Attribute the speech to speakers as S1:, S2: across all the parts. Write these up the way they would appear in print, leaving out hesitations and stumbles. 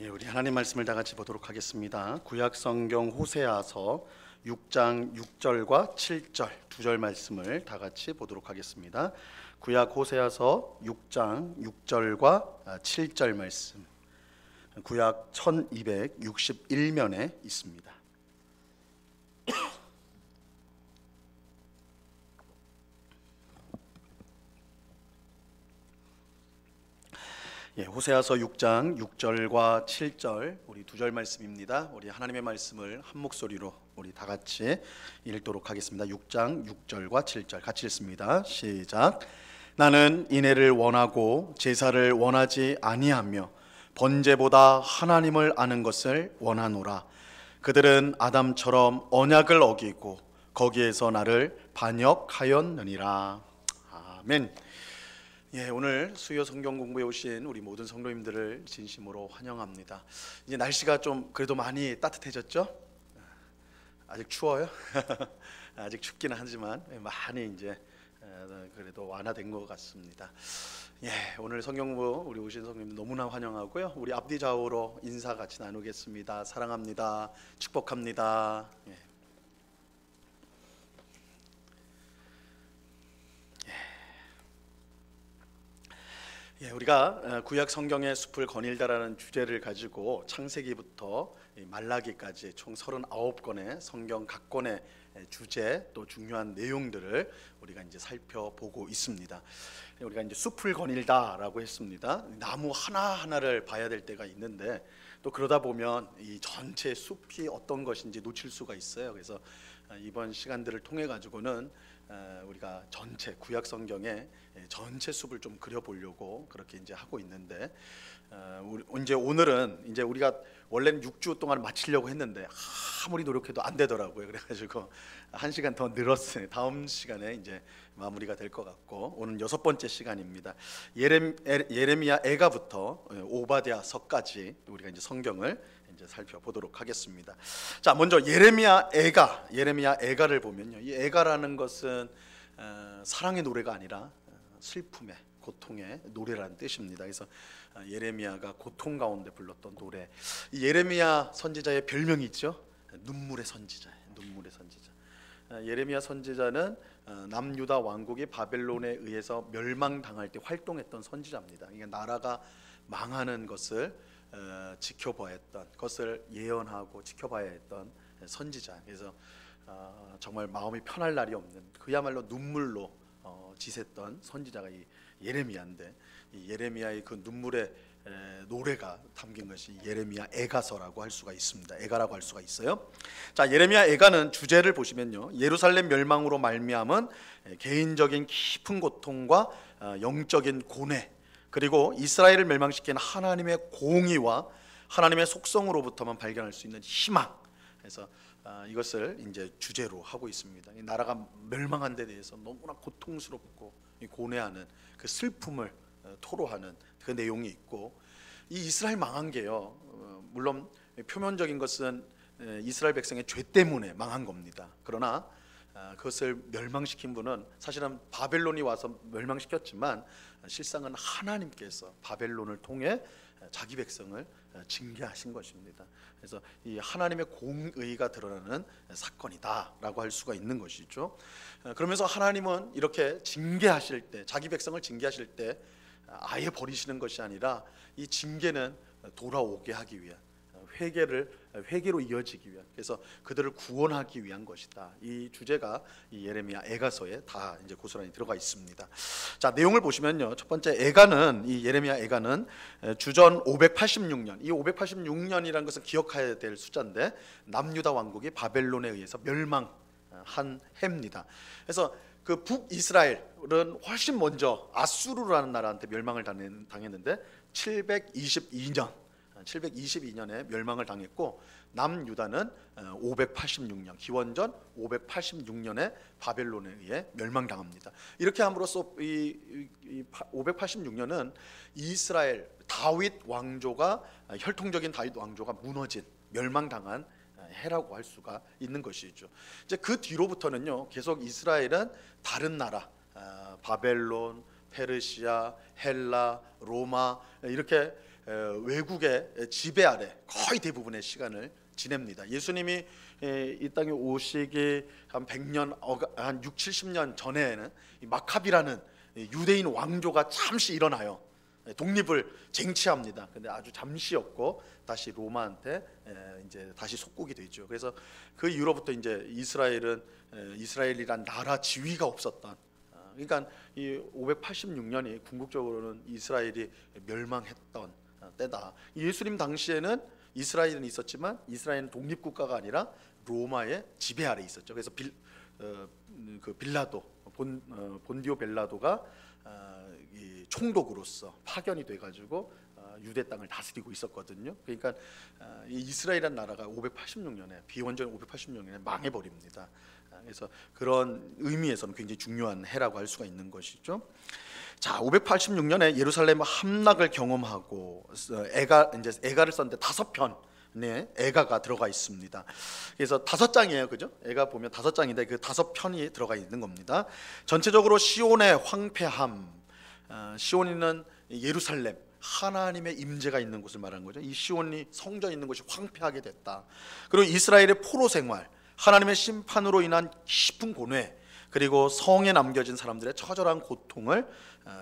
S1: 우리 하나님 말씀을 다 같이 보도록 하겠습니다. 구약 성경 호세아서 6장 6절과 7절 두 절 말씀을 다 같이 보도록 하겠습니다. 구약 호세아서 6장 6절과 7절 말씀, 구약 1261면에 있습니다. 호세아서 6장 6절과 7절 우리 두 절 말씀입니다. 우리 하나님의 말씀을 한 목소리로 우리 다 같이 읽도록 하겠습니다. 6장 6절과 7절 같이 읽습니다. 시작. 나는 인애를 원하고 제사를 원하지 아니하며 번제보다 하나님을 아는 것을 원하노라. 그들은 아담처럼 언약을 어기고 거기에서 나를 반역하였느니라. 아멘. 오늘 수요 성경 공부에 오신 우리 모든 성도님들을 진심으로 환영합니다. 이제 날씨가 좀 그래도 많이 따뜻해졌죠? 아직 추워요? 아직 춥기는 하지만 많이 이제 그래도 완화된 것 같습니다. 오늘 성경 공부 우리 오신 성도님들 너무나 환영하고요. 우리 앞뒤 좌우로 인사 같이 나누겠습니다. 사랑합니다. 축복합니다. 우리가 구약 성경의 숲을 거닐다라는 주제를 가지고 창세기부터 말라기까지 총 39권의 성경 각 권의 주제 또 중요한 내용들을 우리가 이제 살펴보고 있습니다. 우리가 이제 숲을 거닐다라고 했습니다. 나무 하나하나를 봐야 될 때가 있는데 또 그러다 보면 이 전체 숲이 어떤 것인지 놓칠 수가 있어요. 그래서 이번 시간들을 통해 가지고는 우리가 전체 구약 성경의 전체 숲을 좀 그려보려고 그렇게 이제 하고 있는데 이제 오늘은 이제 우리가 원래는 6주 동안 마치려고 했는데 아무리 노력해도 안 되더라고요. 그래가지고 1시간 더 늘었어요. 다음 시간에 이제 마무리가 될 것 같고 오늘 6번째 시간입니다. 예레미야 애가부터 오바댜서까지 우리가 이제 성경을 이제 살펴보도록 하겠습니다. 자, 먼저 예레미야 애가를 보면요, 이 애가라는 것은 사랑의 노래가 아니라 슬픔의 고통의 노래라는 뜻입니다. 그래서 예레미야가 고통 가운데 불렀던 노래. 이 예레미야 선지자의 별명이 있죠. 눈물의 선지자예요. 눈물의 선지자. 예레미야 선지자는 남유다 왕국이 바벨론에 의해서 멸망당할 때 활동했던 선지자입니다. 그러니까 나라가 망하는 것을 지켜봐야 했던 것을 예언하고 지켜봐야 했던 선지자. 그래서 정말 마음이 편할 날이 없는 그야말로 눈물로 지샜던 선지자가 이 예레미야인데, 이 예레미야의 그 눈물의 노래가 담긴 것이 예레미야 애가서라고 할 수가 있습니다. 애가라고 할 수가 있어요. 자, 예레미야 애가는 주제를 보시면요, 예루살렘 멸망으로 말미암은 개인적인 깊은 고통과 영적인 고뇌, 그리고 이스라엘을 멸망시킨 하나님의 공의와 하나님의 속성으로부터만 발견할 수 있는 희망. 그래서 이것을 이제 주제로 하고 있습니다. 이 나라가 멸망한 데 대해서 너무나 고통스럽고 고뇌하는 그 슬픔을 토로하는 그 내용이 있고, 이 이스라엘 망한 게요, 물론 표면적인 것은 이스라엘 백성의 죄 때문에 망한 겁니다. 그러나 그것을 멸망시킨 분은 사실은 바벨론이 와서 멸망시켰지만 실상은 하나님께서 바벨론을 통해 자기 백성을 징계하신 것입니다. 그래서 이 하나님의 공의가 드러나는 사건이다라고 할 수가 있는 것이죠. 그러면서 하나님은 이렇게 징계하실 때, 자기 백성을 징계하실 때 아예 버리시는 것이 아니라 이 징계는 돌아오게 하기 위한, 회개로 이어지기 위한, 그래서 그들을 구원하기 위한 것이다. 이 주제가 이 예레미야 애가서에 다 이제 고스란히 들어가 있습니다. 자, 내용을 보시면요, 첫 번째 애가는, 이 예레미야 애가는 주전 586년, 이 586년이라는 것은 기억해야 될 숫자인데 남유다 왕국이 바벨론에 의해서 멸망한 해입니다. 그래서 그 북이스라엘은 훨씬 먼저 아수르라는 나라한테 멸망을 당했는데 722년에 멸망을 당했고, 남유다는 586년, 기원전 586년에 바벨론에 의해 멸망당합니다. 이렇게 함으로써 이 586년은 이스라엘 다윗 왕조가, 혈통적인 다윗 왕조가 무너진, 멸망당한 해라고 할 수가 있는 것이죠. 이제 그 뒤로부터는요, 계속 이스라엘은 다른 나라, 바벨론, 페르시아, 헬라, 로마, 이렇게 외국의 지배 아래 거의 대부분의 시간을 지냅니다. 예수님이 이 땅에 오시기 한 100년, 한 6, 70년 전에는 이 마카비라는 유대인 왕조가 잠시 일어나요. 독립을 쟁취합니다. 근데 아주 잠시였고 다시 로마한테 이제 다시 속국이 되죠. 그래서 그 이후로부터 이제 이스라엘이란 나라 지위가 없었던, 그러니까 이 586년이 궁극적으로는 이스라엘이 멸망했던 때다. 예수님 당시에는 이스라엘은 있었지만 이스라엘은 독립국가가 아니라 로마의 지배 아래 있었죠. 그래서 빌라도 본디오 벨라도가 이 총독으로서 파견이 돼가지고 유대 땅을 다스리고 있었거든요. 그러니까 이 이스라엘이라는 나라가 586년에 비원전 586년에 망해버립니다. 그래서 그런 의미에서는 굉장히 중요한 해라고 할 수가 있는 것이죠. 자, 586년에 예루살렘 함락을 경험하고 애가를 썼는데 5편의 애가가 들어가 있습니다. 그래서 5장이에요, 그죠? 애가 보면 5장인데 그 5편이 들어가 있는 겁니다. 전체적으로 시온의 황폐함, 시온이는 예루살렘, 하나님의 임재가 있는 곳을 말하는 거죠. 이 시온이 성전 있는 곳이 황폐하게 됐다. 그리고 이스라엘의 포로 생활, 하나님의 심판으로 인한 깊은 고뇌, 그리고 성에 남겨진 사람들의 처절한 고통을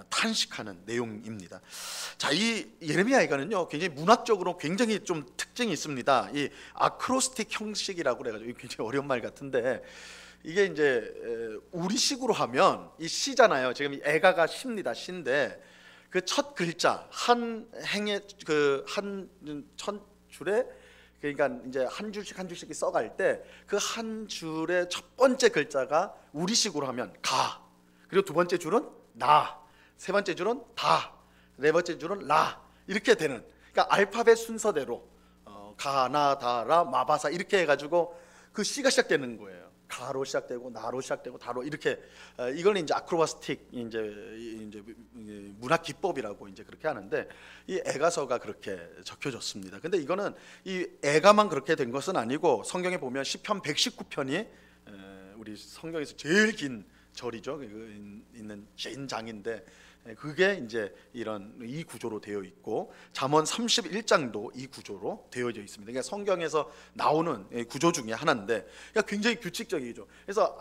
S1: 탄식하는 내용입니다. 자, 이 예레미야 애가는요 굉장히 문학적으로 굉장히 좀 특징이 있습니다. 이 아크로스틱 형식이라고 그래가지고 굉장히 어려운 말 같은데, 이게 이제 우리식으로 하면 이 시잖아요. 지금 이 애가가 시입니다. 시인데 그 첫 글자 한 행의 그 한 첫 줄에, 그러니까 이제 한 줄씩 한 줄씩 써갈 때 그 한 줄의 첫 번째 글자가 우리식으로 하면 가, 그리고 두 번째 줄은 나, 세 번째 줄은 다, 네 번째 줄은 라, 이렇게 되는, 그러니까 알파벳 순서대로 가, 나, 다, 라, 마바사 이렇게 해가지고 그 시가 시작되는 거예요. 가로 시작되고 나로 시작되고 다로, 이렇게 이걸 이제 아크로바스틱 이제 문학 기법이라고 이제 그렇게 하는데, 이 애가서가 그렇게 적혀졌습니다. 근데 이거는 이 애가만 그렇게 된 것은 아니고, 성경에 보면 시편 119편이 우리 성경에서 제일 긴 절이죠. 있는 긴 장인데 그게 이제 이 구조로 되어 있고, 잠언 31장도 이 구조로 되어져 있습니다. 그러니까 성경에서 나오는 구조 중에 하나인데, 그러니까 굉장히 규칙적이죠. 그래서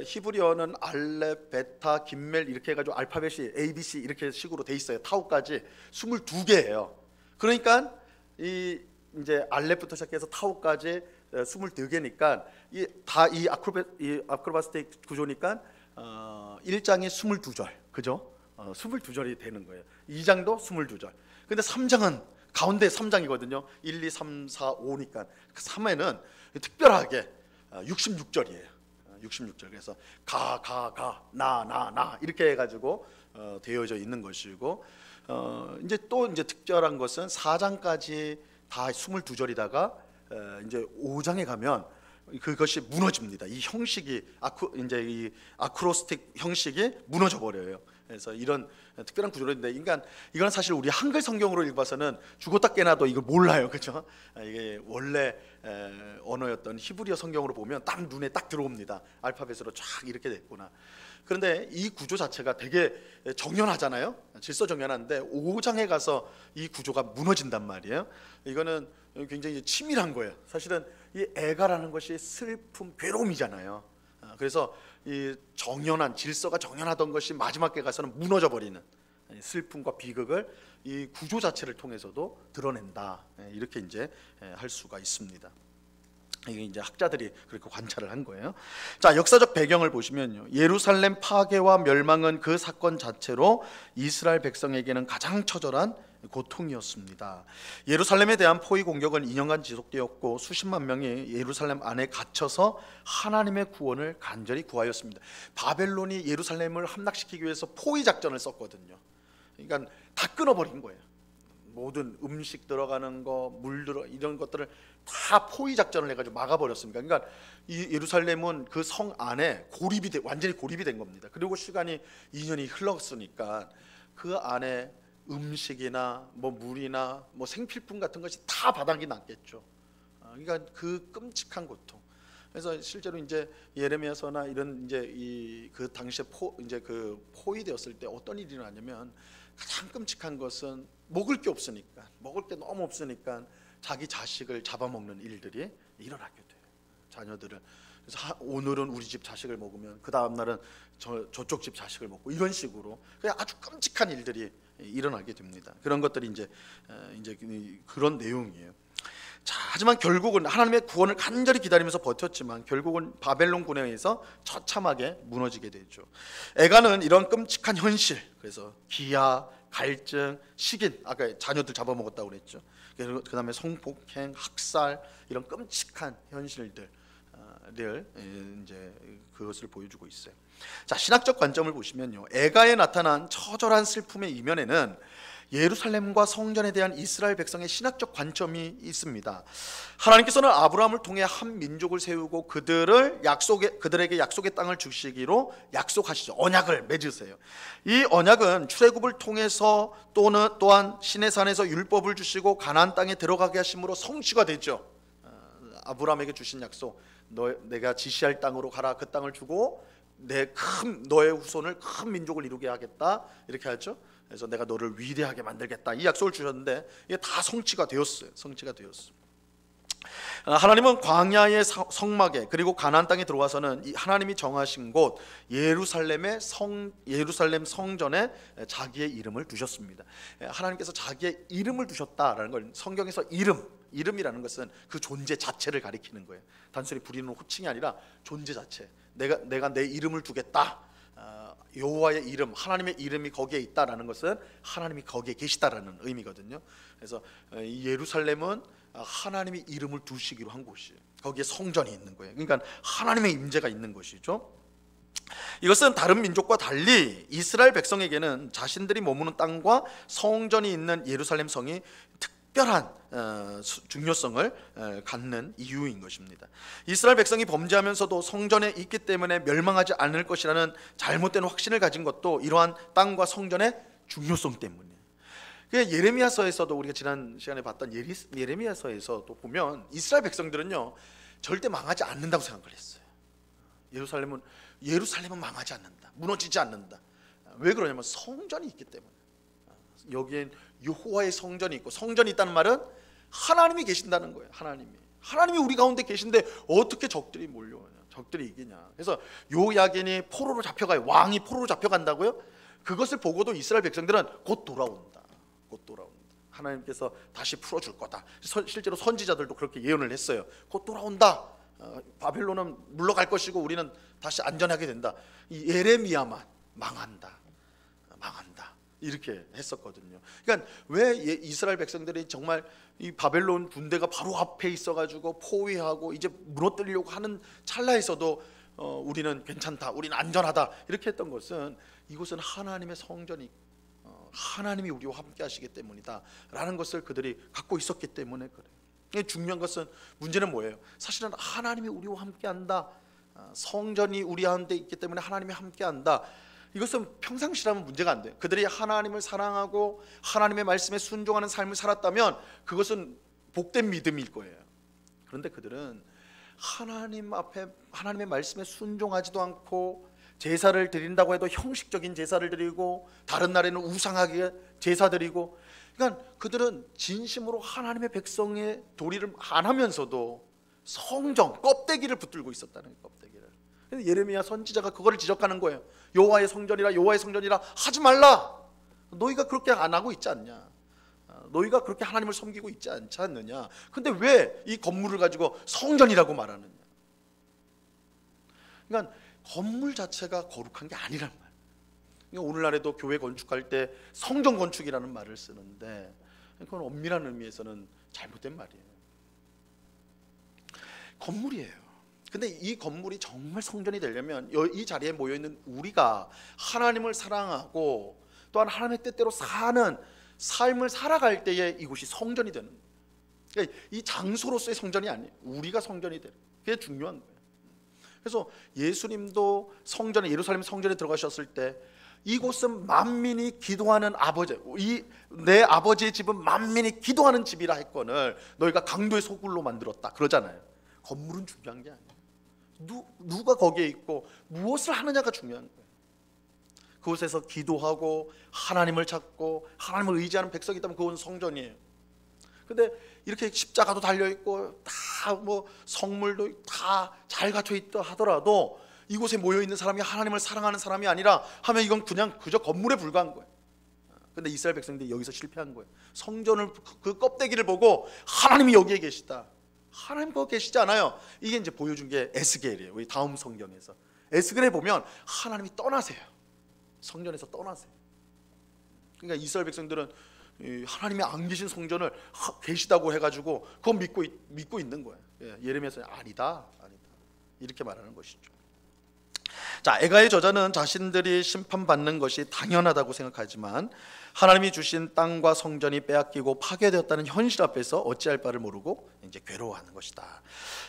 S1: 히브리어는 알렙, 베타, 김멜 이렇게 해가지고 알파벳이 A, B, C 이렇게 식으로 돼 있어요. 타우까지 22개예요. 그러니까 이 이제 알렙부터 시작해서 타우까지 22개니까 이 아크로바스틱 구조니까 1장이 22절, 그죠? 22절이 되는 거예요. 2장도 22절. 근데 3장은 가운데 3장이거든요. 1, 2, 3, 4, 5니까 그 3회는 특별하게 66절이에요. 66절. 그래서 가, 나 이렇게 해가지고 되어져 있는 것이고, 이제 또 이제 특별한 것은 4장까지 다 22절이다가 이제 5장에 가면 그것이 무너집니다. 이 형식이 이제 이 아크로스틱 형식이 무너져 버려요. 그래서 이런 특별한 구조인데, 이건 사실 우리 한글 성경으로 읽어서는 죽었다 깨나도 이걸 몰라요, 그렇죠? 이게 원래 언어였던 히브리어 성경으로 보면 딱 눈에 딱 들어옵니다. 알파벳으로 쫙 이렇게 됐구나. 그런데 이 구조 자체가 되게 정연하잖아요. 질서정연한데 5장에 가서 이 구조가 무너진단 말이에요. 이거는 굉장히 치밀한 거예요. 사실은 이 애가라는 것이 슬픔, 괴로움이잖아요. 그래서 이 정연한 질서가 정연하던 것이 마지막에 가서는 무너져 버리는 슬픔과 비극을 이 구조 자체를 통해서도 드러낸다. 이렇게 이제 할 수가 있습니다. 이게 이제 학자들이 그렇게 관찰을 한 거예요. 자, 역사적 배경을 보시면요, 예루살렘 파괴와 멸망은 그 사건 자체로 이스라엘 백성에게는 가장 처절한 고통이었습니다. 예루살렘에 대한 포위 공격은 2년간 지속되었고 수십만 명이 예루살렘 안에 갇혀서 하나님의 구원을 간절히 구하였습니다. 바벨론이 예루살렘을 함락시키기 위해서 포위 작전을 썼거든요. 그러니까 다 끊어버린 거예요. 모든 음식 들어가는 거, 물 이런 것들을 다 포위 작전을 해가지고 막아버렸습니다. 그러니까 이 예루살렘은 그 성 안에 완전히 고립이 된 겁니다. 그리고 시간이 2년이 흘렀으니까 그 안에 음식이나 뭐 물이나 뭐 생필품 같은 것이 다 바닥이 났겠죠. 그러니까 그 끔찍한 고통. 그래서 실제로 이제 예레미야서나 이런 이제 그 당시에 이제 그 포위되었을 때 어떤 일이 일어나냐면, 가장 끔찍한 것은 먹을 게 없으니까, 먹을 게 너무 없으니까 자기 자식을 잡아먹는 일들이 일어나게 돼요. 자녀들을. 그래서 오늘은 우리 집 자식을 먹으면 그 다음 날은 저쪽 집 자식을 먹고, 이런 식으로 그냥 아주 끔찍한 일들이 일어나게 됩니다. 그런 것들이 이제 그런 내용이에요. 자, 하지만 결국은 하나님의 구원을 간절히 기다리면서 버텼지만 결국은 바벨론군에 의해서 처참하게 무너지게 되죠. 애가는 이런 끔찍한 현실, 그래서 기아, 갈증, 식인, 아까 자녀들 잡아먹었다고 그랬죠. 그 다음에 성폭행, 학살, 이런 끔찍한 현실들 이제 그것을 보여주고 있어요. 자, 신학적 관점을 보시면요, 애가에 나타난 처절한 슬픔의 이면에는 예루살렘과 성전에 대한 이스라엘 백성의 신학적 관점이 있습니다. 하나님께서는 아브라함을 통해 한 민족을 세우고 그들에게 약속의 땅을 주시기로 약속하시죠. 언약을 맺으세요. 이 언약은 출애굽을 통해서 또한 시내산에서 율법을 주시고 가나안 땅에 들어가게 하심으로 성취가 되죠. 아브라함에게 주신 약속, 내가 지시할 땅으로 가라, 그 땅을 주고 너의 후손을 큰 민족을 이루게 하겠다, 이렇게 하죠. 그래서 내가 너를 위대하게 만들겠다, 이 약속을 주셨는데 이게 다 성취가 되었어요. 하나님은 광야의 성막에 그리고 가나안 땅에 들어와서는 하나님이 정하신 곳 예루살em 성전에 자기의 이름을 두셨습니다. 하나님께서 자기의 이름을 두셨다라는 걸, 성경에서 이름이라는 것은 그 존재 자체를 가리키는 거예요. 단순히 부리는 호칭이 아니라 존재 자체. 내가 내 이름을 두겠다. 여호와의 이름, 하나님의 이름이 거기에 있다라는 것은 하나님이 거기에 계시다라는 의미거든요. 그래서 이 예루살렘은 하나님이 이름을 두시기로 한 곳이에요. 거기에 성전이 있는 거예요. 그러니까 하나님의 임재가 있는 것이죠. 이것은 다른 민족과 달리 이스라엘 백성에게는 자신들이 머무는 땅과 성전이 있는 예루살렘 성이 특별한 중요성을 갖는 이유인 것입니다. 이스라엘 백성이 범죄하면서도 성전에 있기 때문에 멸망하지 않을 것이라는 잘못된 확신을 가진 것도 이러한 땅과 성전의 중요성 때문이에요. 예레미야서에서도 우리가 지난 시간에 봤던 예레미야서에서도 보면 이스라엘 백성들은요 절대 망하지 않는다고 생각을 했어요. 예루살렘은 망하지 않는다, 무너지지 않는다. 왜 그러냐면 성전이 있기 때문에. 여기엔 여호와의 성전이 있고, 성전이 있다는 말은 하나님이 계신다는 거예요. 하나님이 우리 가운데 계신데 어떻게 적들이 몰려오냐, 적들이 이기냐. 그래서 요야긴이 포로로 잡혀가요. 왕이 포로로 잡혀간다고요? 그것을 보고도 이스라엘 백성들은 곧 돌아온다. 하나님께서 다시 풀어줄 거다. 실제로 선지자들도 그렇게 예언을 했어요. 곧 돌아온다. 바벨론은 물러갈 것이고 우리는 다시 안전하게 된다. 이 예레미야만 망한다. 이렇게 했었거든요. 그러니까 왜 이스라엘 백성들이 정말 이 바벨론 군대가 바로 앞에 있어가지고 포위하고 이제 무너뜨리려고 하는 찰나에서도 우리는 괜찮다, 우리는 안전하다, 이렇게 했던 것은 이곳은 하나님의 성전이, 하나님이 우리와 함께 하시기 때문이다 라는 것을 그들이 갖고 있었기 때문에 그래요. 중요한 것은, 문제는 뭐예요? 사실은 하나님이 우리와 함께 한다, 성전이 우리 가운데 있기 때문에 하나님이 함께 한다, 이것은 평상시라면 문제가 안 돼요. 그들이 하나님을 사랑하고 하나님의 말씀에 순종하는 삶을 살았다면 그것은 복된 믿음일 거예요. 그런데 그들은 하나님 앞에, 하나님의 말씀에 순종하지도 않고, 제사를 드린다고 해도 형식적인 제사를 드리고, 다른 날에는 우상하게 제사 드리고, 그러니까 그들은 진심으로 하나님의 백성의 도리를 안 하면서도 성전 껍데기를 붙들고 있었다는 거예요. 껍데기를. 그래서 예레미야 선지자가 그거를 지적하는 거예요. 여호와의 성전이라 하지 말라. 너희가 그렇게 안 하고 있지 않냐? 너희가 그렇게 하나님을 섬기고 있지 않지 않느냐? 근데 왜 이 건물을 가지고 성전이라고 말하느냐? 그러니까 건물 자체가 거룩한 게 아니란 말이에요. 그러니까 오늘날에도 교회 건축할 때 성전 건축이라는 말을 쓰는데 그건 엄밀한 의미에서는 잘못된 말이에요. 건물이에요. 근데 이 건물이 정말 성전이 되려면 이 자리에 모여있는 우리가 하나님을 사랑하고 또한 하나님의 뜻대로 사는 삶을 살아갈 때에 이곳이 성전이 되는 거예요. 그러니까 이 장소로서의 성전이 아니에요. 우리가 성전이 되는, 그게 중요한 거예요. 그래서 예수님도 성전에, 예루살렘 성전에 들어가셨을 때 이곳은 만민이 기도하는 아버지, 내 아버지의 집은 만민이 기도하는 집이라 했거늘 너희가 강도의 소굴로 만들었다 그러잖아요. 건물은 중요한 게 아니에요. 누가 거기에 있고 무엇을 하느냐가 중요한 거예요. 그곳에서 기도하고 하나님을 찾고 하나님을 의지하는 백성이 있다면 그건 성전이에요. 근데 이렇게 십자가도 달려있고 다 뭐 성물도 다 잘 갖춰 있다 하더라도 이곳에 모여있는 사람이 하나님을 사랑하는 사람이 아니라 하면 이건 그냥 그저 건물에 불과한 거예요. 근데 이스라엘 백성들이 여기서 실패한 거예요. 성전을 그 껍데기를 보고 하나님이 여기에 계시다, 하나님 거기 계시지 않아요. 이게 이제 보여준 게 에스겔이에요. 우리 다음 성경에서 에스겔에 보면 하나님이 떠나세요. 성전에서 떠나세요. 그러니까 이스라엘 백성들은 하나님이 안 계신 성전을 계시다고 해가지고 그건 믿고 있는 거예요. 예레미야서 아니다 이렇게 말하는 것이죠. 자, 에가의 저자는 자신들이 심판받는 것이 당연하다고 생각하지만 하나님이 주신 땅과 성전이 빼앗기고 파괴되었다는 현실 앞에서 어찌할 바를 모르고 이제 괴로워하는 것이다.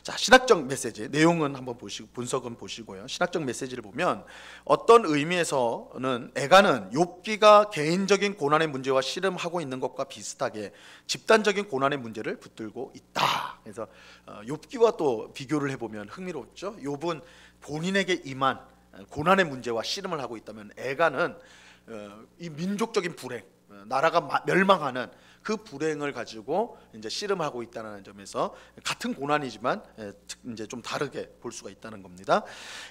S1: 자, 신학적 메시지 내용은 한번 분석은 보시고요. 신학적 메시지를 보면 어떤 의미에서는 에가는 욥기가 개인적인 고난의 문제와 씨름하고 있는 것과 비슷하게 집단적인 고난의 문제를 붙들고 있다. 그래서 욥기와 또 비교를 해보면 흥미롭죠. 욥은 본인에게 임한 고난의 문제와 씨름을 하고 있다면 에가는 이 민족적인 불행, 나라가 멸망하는 그 불행을 가지고 이제 씨름하고 있다는 점에서 같은 고난이지만 이제 좀 다르게 볼 수가 있다는 겁니다.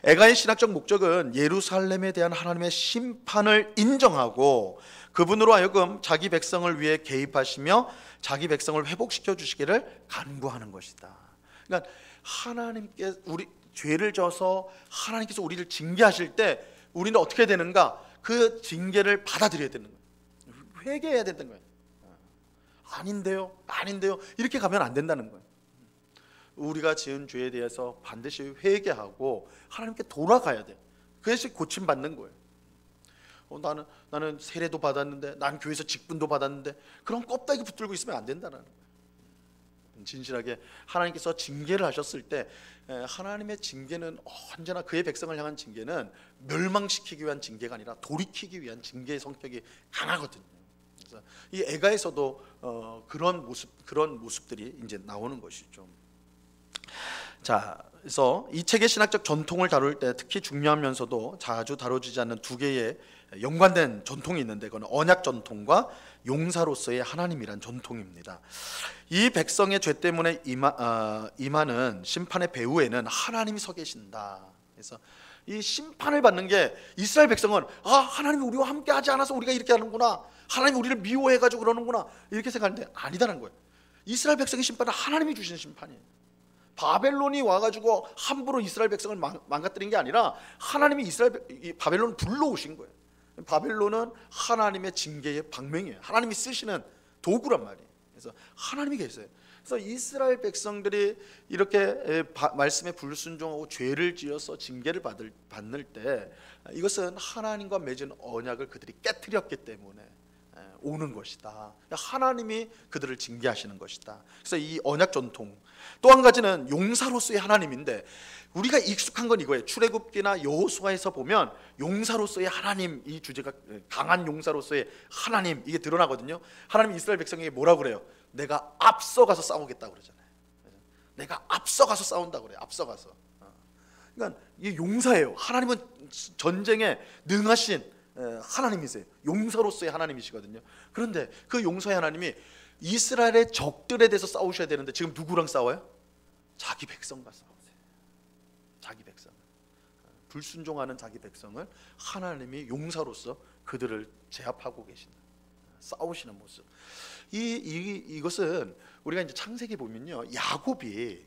S1: 에가의 신학적 목적은 예루살렘에 대한 하나님의 심판을 인정하고 그분으로 하여금 자기 백성을 위해 개입하시며 자기 백성을 회복시켜 주시기를 간구하는 것이다. 그러니까 하나님께 우리 죄를 져서 하나님께서 우리를 징계하실 때 우리는 어떻게 되는가? 그 징계를 받아들여야 되는 거예요. 회개해야 된다는 거예요. 아닌데요 이렇게 가면 안 된다는 거예요. 우리가 지은 죄에 대해서 반드시 회개하고 하나님께 돌아가야 돼요. 그것이 고침받는 거예요. 나는 세례도 받았는데, 난 교회에서 직분도 받았는데, 그런 껍데기 붙들고 있으면 안 된다는 거예요. 진실하게 하나님께서 징계를 하셨을 때 하나님의 징계는 언제나 그의 백성을 향한 징계는 멸망시키기 위한 징계가 아니라 돌이키기 위한 징계의 성격이 강하거든요. 그래서 이 에가에서도 그런 모습들이 이제 나오는 것이죠. 자, 그래서 이 책의 신학적 전통을 다룰 때 특히 중요하면서도 자주 다뤄지지 않는 두 개의 연관된 전통이 있는데 그건 언약 전통과 용사로서의 하나님이란 전통입니다. 이 백성의 죄 때문에 임하는 심판의 배후에는 하나님이 서 계신다. 그래서 이 심판을 받는 게 이스라엘 백성은 하나님이 우리와 함께 하지 않아서 우리가 이렇게 하는구나, 하나님이 우리를 미워해가지고 그러는구나 이렇게 생각하는데 아니다는 거예요. 이스라엘 백성의 심판은 하나님이 주시는 심판이에요. 바벨론이 와가지고 함부로 이스라엘 백성을 망가뜨린 게 아니라 하나님이 바벨론을 불러오신 거예요. 바벨론은 하나님의 징계의 방맹이에요. 하나님이 쓰시는 도구란 말이에요. 그래서 하나님이 계세요. 그래서 이스라엘 백성들이 이렇게 말씀에 불순종하고 죄를 지어서 징계를 받을 때 이것은 하나님과 맺은 언약을 그들이 깨트렸기 때문에 오는 것이다. 하나님이 그들을 징계하시는 것이다. 그래서 이 언약 전통, 또 한 가지는 용사로서의 하나님인데 우리가 익숙한 건 이거예요. 출애굽기나 여호수아에서 보면 용사로서의 하나님, 이 주제가 강한 용사로서의 하나님 이게 드러나거든요. 하나님이 이스라엘 백성에게 뭐라고 그래요? 내가 앞서가서 싸우겠다고 그러잖아요. 내가 앞서가서 싸운다고 그래요. 앞서가서. 그러니까 이게 용사예요. 하나님은 전쟁에 능하신 하나님이세요. 용사로서의 하나님이시거든요. 그런데 그 용사의 하나님이 이스라엘의 적들에 대해서 싸우셔야 되는데 지금 누구랑 싸워요? 자기 백성과 싸우세요. 자기 백성, 불순종하는 자기 백성을 하나님이 용사로서 그들을 제압하고 계신다. 싸우시는 모습. 이것은 우리가 이제 창세기 보면요, 야곱이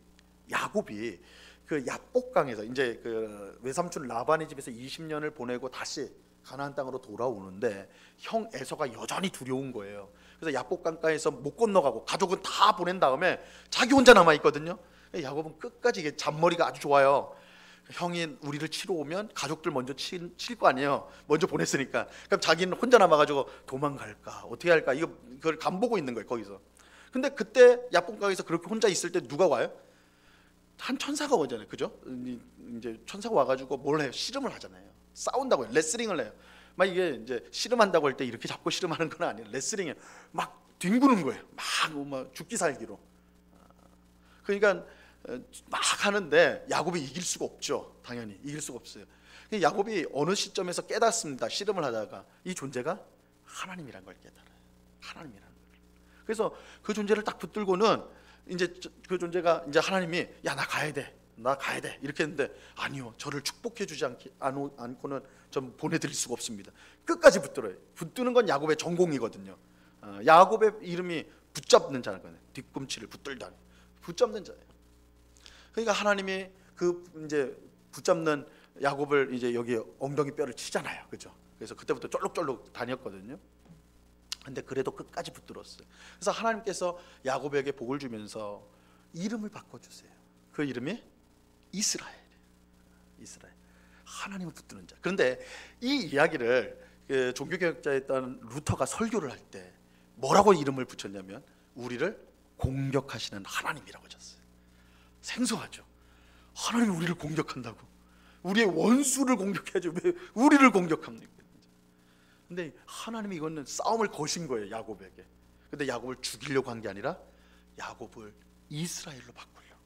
S1: 그 야복강에서 이제 그 외삼촌 라반의 집에서 20년을 보내고 다시 가나안 땅으로 돌아오는데 형 에서가 여전히 두려운 거예요. 그래서 야복강가에서 못 건너가고 가족은 다 보낸 다음에 자기 혼자 남아 있거든요. 야곱은 끝까지 이게 잔머리가 아주 좋아요. 형이 우리를 치러 오면 가족들 먼저 칠 거 아니에요. 먼저 보냈으니까. 그럼 자기는 혼자 남아가지고 도망갈까 어떻게 할까 그걸 간보고 있는 거예요 거기서. 근데 그때 야복강에서 그렇게 혼자 있을 때 누가 와요? 한 천사가 오잖아요, 그죠? 이제 천사가 와가지고 뭘 해요? 씨름을 하잖아요. 싸운다고요. 레슬링을 해요. 막 이게 이제 씨름한다고 할 때 이렇게 잡고 씨름하는 건 아니에요. 레슬링에 막 뒹구는 거예요. 막 죽기 살기로. 그러니까 막 하는데 야곱이 이길 수가 없죠. 당연히 이길 수가 없어요. 야곱이 어느 시점에서 깨닫습니다. 씨름을 하다가 이 존재가 하나님이란 걸 깨달아요. 하나님이라는 걸. 그래서 그 존재를 딱 붙들고는 이제 그 존재가 이제 하나님이 야, 나 가야 돼. 나 가야 돼. 이렇게 했는데 아니요. 저를 축복해 주지 않고는 좀 보내드릴 수가 없습니다. 끝까지 붙들어요. 붙드는 건 야곱의 전공이거든요. 야곱의 이름이 붙잡는 자거든요. 뒤꿈치를 붙들다. 붙잡는 자예요. 그러니까 하나님이 그 이제 붙잡는 야곱을 이제 여기 엉덩이 뼈를 치잖아요. 그죠? 그래서 그때부터 쫄록쫄록 다녔거든요. 근데 그래도 끝까지 붙들었어요. 그래서 하나님께서 야곱에게 복을 주면서 이름을 바꿔주세요. 그 이름이 이스라엘이에요. 이스라엘. 하나님을 붙드는 자. 그런데 이 이야기를 종교개혁자였던 루터가 설교를 할 때 뭐라고 이름을 붙였냐면 우리를 공격하시는 하나님이라고 졌어요. 생소하죠. 하나님이 우리를 공격한다고. 우리의 원수를 공격해야지 왜 우리를 공격합니까? 근데 하나님이 이거는 싸움을 거신 거예요, 야곱에게. 근데 야곱을 죽이려고 한 게 아니라 야곱을 이스라엘로 바꾸려고.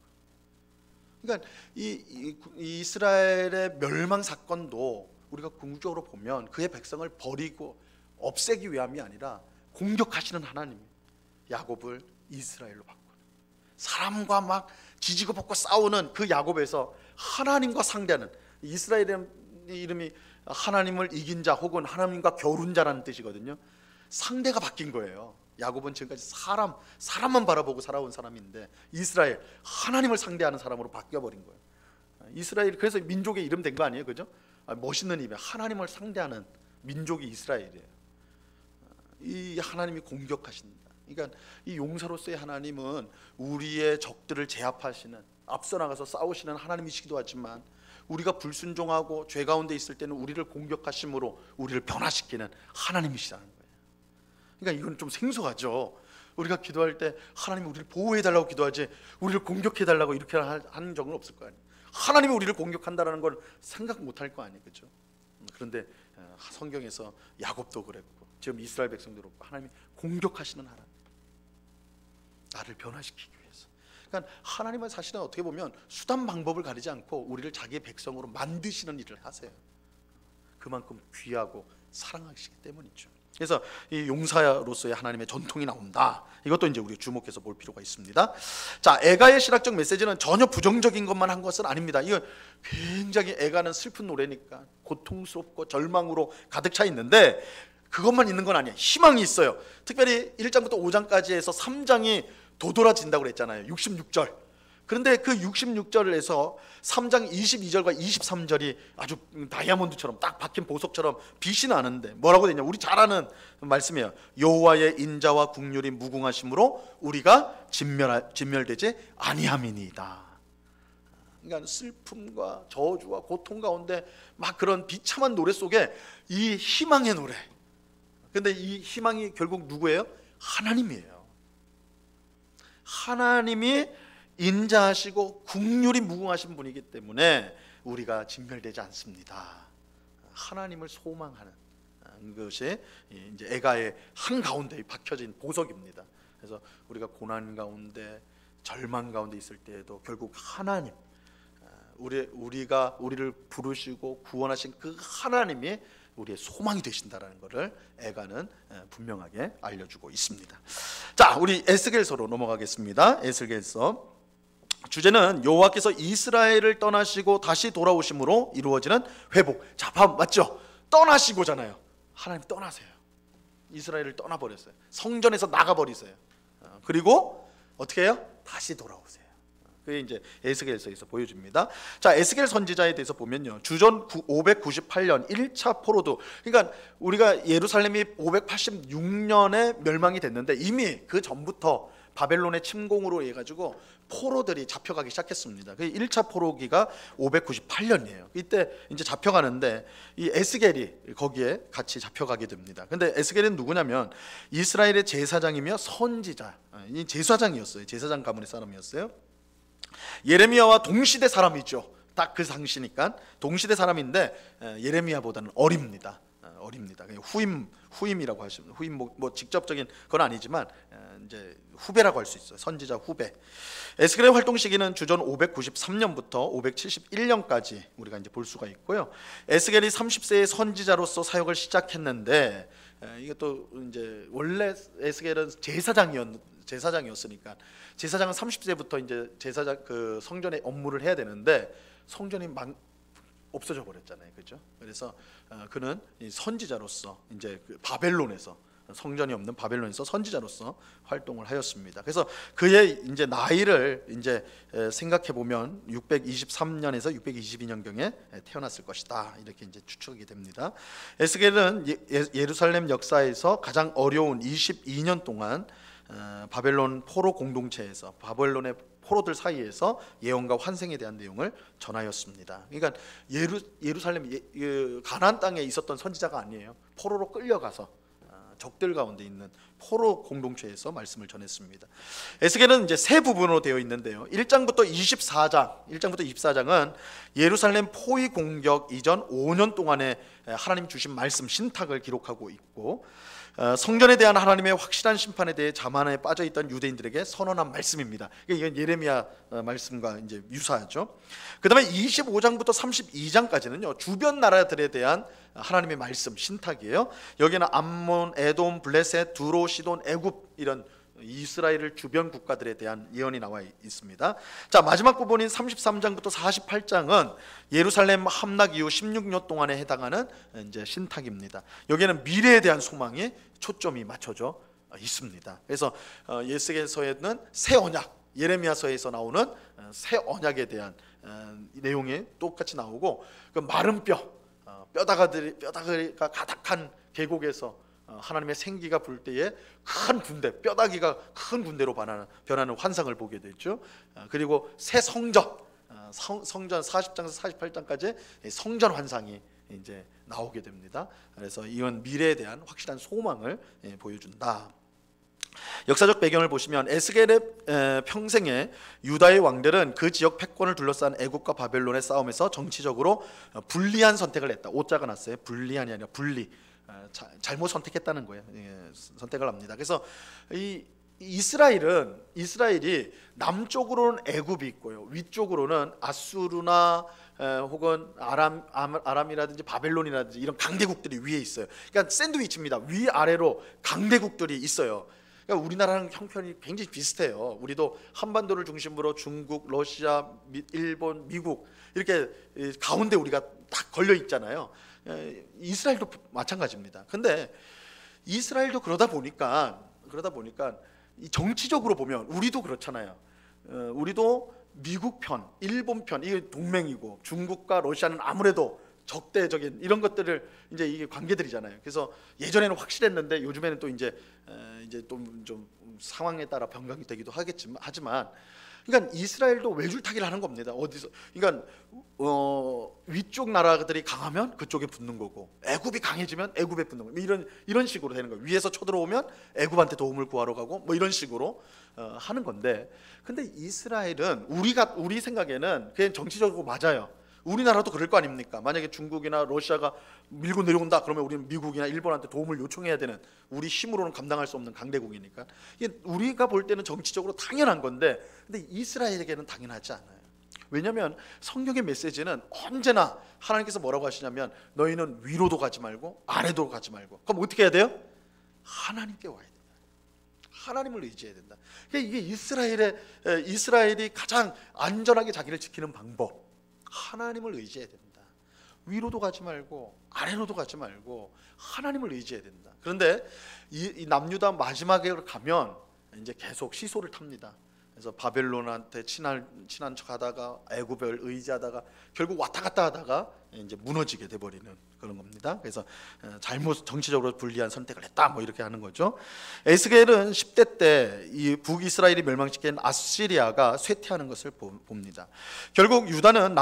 S1: 그러니까 이 이스라엘의 멸망 사건도 우리가 궁극적으로 보면 그의 백성을 버리고 없애기 위함이 아니라 공격하시는 하나님이 야곱을 이스라엘로 바꾸는, 사람과 막 지지고 볶고 싸우는 그 야곱에서 하나님과 상대하는, 이스라엘의 이름이 하나님을 이긴 자 혹은 하나님과 겨룬 자라는 뜻이거든요. 상대가 바뀐 거예요. 야곱은 지금까지 사람만 바라보고 살아온 사람인데 이스라엘, 하나님을 상대하는 사람으로 바뀌어버린 거예요. 이스라엘, 그래서 민족의 이름 된 거 아니에요, 그죠? 멋있는 입에 하나님을 상대하는 민족이 이스라엘이에요. 이 하나님이 공격하신다. 그러니까 이 용사로서의 하나님은 우리의 적들을 제압하시는, 앞서 나가서 싸우시는 하나님이시기도 하지만 우리가 불순종하고 죄 가운데 있을 때는 우리를 공격하심으로 우리를 변화시키는 하나님이시라는 거예요. 그러니까 이건 좀 생소하죠. 우리가 기도할 때 하나님이 우리를 보호해달라고 기도하지 우리를 공격해달라고 이렇게 하는 적은 없을 거 아니에요. 하나님이 우리를 공격한다는 걸 생각 못할 거 아니에요, 그렇죠? 그런데 성경에서 야곱도 그랬고 지금 이스라엘 백성도 그렇고 하나님이 공격하시는 하나님, 나를 변화시키기 위해서. 그러니까 하나님은 사실은 어떻게 보면 수단 방법을 가리지 않고 우리를 자기의 백성으로 만드시는 일을 하세요. 그만큼 귀하고 사랑하시기 때문이죠. 그래서 이 용사로서의 하나님의 전통이 나온다. 이것도 이제 우리 주목해서 볼 필요가 있습니다. 자, 애가의 신학적 메시지는 전혀 부정적인 것만 한 것은 아닙니다. 이거 굉장히, 애가는 슬픈 노래니까 고통스럽고 절망으로 가득 차 있는데 그것만 있는 건 아니에요. 희망이 있어요. 특별히 1장부터 5장까지 해서 3장이 도드라진다고 그랬잖아요. 66절. 그런데 그 66절에서 3장 22절과 23절이 아주 다이아몬드처럼 딱 박힌 보석처럼 빛이 나는데 뭐라고 되냐? 우리 잘 아는 말씀이에요. 여호와의 인자와 국률이 무궁하심으로 우리가 진멸되지 아니함이니이다. 그러니까 슬픔과 저주와 고통 가운데 막 그런 비참한 노래 속에 이 희망의 노래. 근데 이 희망이 결국 누구예요? 하나님이에요. 하나님이 인자하시고 국률이 무궁하신 분이기 때문에 우리가 진멸되지 않습니다. 하나님을 소망하는 것이 이제 애가의 한가운데 박혀진 보석입니다. 그래서 우리가 고난 가운데 절망 가운데 있을 때에도 결국 하나님, 우리를 부르시고 구원하신 그 하나님이 우리의 소망이 되신다라는 것을 애가는 분명하게 알려주고 있습니다. 자, 우리 에스겔서로 넘어가겠습니다. 에스겔서 주제는 여호와께서 이스라엘을 떠나시고 다시 돌아오심으로 이루어지는 회복. 자, 맞죠? 떠나시고잖아요. 하나님 떠나세요. 이스라엘을 떠나버렸어요. 성전에서 나가버리세요. 그리고 어떻게 해요? 다시 돌아오세요. 그게 이제 에스겔서에서 보여줍니다. 자, 에스겔 선지자에 대해서 보면요, 주전 598년 1차 포로드, 그러니까 우리가 예루살렘이 586년에 멸망이 됐는데 이미 그 전부터 바벨론의 침공으로 해가지고 포로들이 잡혀가기 시작했습니다. 그 1차 포로기가 598년이에요. 이때 이제 잡혀가는데 이 에스겔이 거기에 같이 잡혀가게 됩니다. 근데 에스겔은 누구냐면 이스라엘의 제사장이며 선지자, 이 제사장이었어요. 제사장 가문의 사람이었어요. 예레미야와 동시대 사람이죠. 딱 그 당시니까 동시대 사람인데 예레미야보다는 어립니다. 어립니다. 후임이라고 하시면 후임 뭐 직접적인 건 아니지만 이제 후배라고 할 수 있어요. 선지자 후배. 에스겔의 활동 시기는 주전 593년부터 571년까지 우리가 이제 볼 수가 있고요. 에스겔이 30세의 선지자로서 사역을 시작했는데 이것도 이제 원래 에스겔은 제사장이었으니까 제사장은 30세부터 이제 제사장 그 성전의 업무를 해야 되는데 성전이 없어져 버렸잖아요, 그렇죠? 그래서 그는 이 선지자로서 이제 그 바벨론에서 성전이 없는 바벨론에서 선지자로서 활동을 하였습니다. 그래서 그의 이제 나이를 이제 생각해 보면 623년에서 622년 경에 태어났을 것이다 이렇게 이제 추측이 됩니다. 에스겔은 예루살렘 역사에서 가장 어려운 22년 동안 바벨론 포로 공동체에서 바벨론의 포로들 사이에서 예언과 환생에 대한 내용을 전하였습니다. 그러니까 예루살렘 가나안 땅에 있었던 선지자가 아니에요. 포로로 끌려가서 적들 가운데 있는 포로 공동체에서 말씀을 전했습니다. 에스겔은 이제 세 부분으로 되어 있는데요. 1장부터 24장은 예루살렘 포위 공격 이전 5년 동안의 하나님 주신 말씀 신탁을 기록하고 있고 성전에 대한 하나님의 확실한 심판에 대해 자만에 빠져 있던 유대인들에게 선언한 말씀입니다. 이건 예레미야 말씀과 이제 유사하죠. 그다음에 25장부터 32장까지는요 주변 나라들에 대한 하나님의 말씀 신탁이에요. 여기는 암몬, 에돔, 블레셋, 두로, 시돈, 애굽 이런 이스라엘을 주변 국가들에 대한 예언이 나와 있습니다. 자, 마지막 부분인 33장부터 48장은 예루살렘 함락 이후 16년 동안에 해당하는 이제 신탁입니다. 여기에는 미래에 대한 소망이 초점이 맞춰져 있습니다. 그래서 에스겔서에는 새 언약, 예레미야서에서 나오는 새 언약에 대한 내용이 똑같이 나오고 그 마른 뼈다귀가 가득한 계곡에서 하나님의 생기가 불 때에 큰 군대, 뼈다귀가 큰 군대로 변하는 환상을 보게 됐죠. 그리고 새 성전 40장에서 48장까지 성전 환상이 이제 나오게 됩니다. 그래서 이건 미래에 대한 확실한 소망을 보여준다. 역사적 배경을 보시면 에스겔의 평생에 유다의 왕들은 그 지역 패권을 둘러싼 애굽과 바벨론의 싸움에서 정치적으로 불리한 선택을 했다. 오자가 났어요. 불리한이 아니라 분리. 잘못 선택했다는 거예요. 선택을 합니다. 그래서 이 이스라엘이 남쪽으로는 애굽이 있고요, 위쪽으로는 아수르나 혹은 아람이라든지 바벨론이라든지 이런 강대국들이 위에 있어요. 그러니까 샌드위치입니다. 위 아래로 강대국들이 있어요. 그러니까 우리나라랑 형편이 굉장히 비슷해요. 우리도 한반도를 중심으로 중국, 러시아, 일본, 미국 이렇게 가운데 우리가 딱 걸려 있잖아요. 이스라엘도 마찬가지입니다. 근데 이스라엘도 그러다 보니까 이 정치적으로 보면 우리도 그렇잖아요. 우리도 미국 편, 일본 편 이게 동맹이고 중국과 러시아는 아무래도 적대적인 이런 것들을 이제 이게 관계들이잖아요. 그래서 예전에는 확실했는데 요즘에는 또 이제 좀 상황에 따라 변경이 되기도 하지만 그러니까 이스라엘도 외줄타기를 하는 겁니다. 어디서? 그러니까 위쪽 나라들이 강하면 그쪽에 붙는 거고, 애굽이 강해지면 애굽에 붙는 거고, 이런 식으로 되는 거예요. 위에서 쳐들어오면 애굽한테 도움을 구하러 가고, 뭐 이런 식으로 하는 건데, 근데 이스라엘은 우리 생각에는 그냥 정치적으로 맞아요. 우리나라도 그럴 거 아닙니까? 만약에 중국이나 러시아가 밀고 내려온다 그러면 우리는 미국이나 일본한테 도움을 요청해야 되는, 우리 힘으로는 감당할 수 없는 강대국이니까 이게 우리가 볼 때는 정치적으로 당연한 건데, 근데 이스라엘에게는 당연하지 않아요. 왜냐하면 성경의 메시지는 언제나 하나님께서 뭐라고 하시냐면 너희는 위로도 가지 말고 아래도 가지 말고, 그럼 어떻게 해야 돼요? 하나님께 와야 된다. 하나님을 의지해야 된다. 그러니까 이게 이스라엘이 가장 안전하게 자기를 지키는 방법, 하나님을 의지해야 된다. 위로도 가지 말고 아래로도 가지 말고 하나님을 의지해야 된다. 그런데 이 남유다 마지막에 가면 이제 계속 시소를 탑니다. 그래서 바벨론한테 친한 척하다가 애굽을 의지하다가 결국 왔다 갔다 하다가 이제 무너지게 돼버리는 그런 겁니다. 그래서 잘못 정치적으로 불리한 선택을 했다 뭐 이렇게 하는 거죠. 에스겔은 10대 때 이 북이스라엘이 멸망시킨 아시리아가 쇠퇴하는 것을 봅니다. 결국 유다는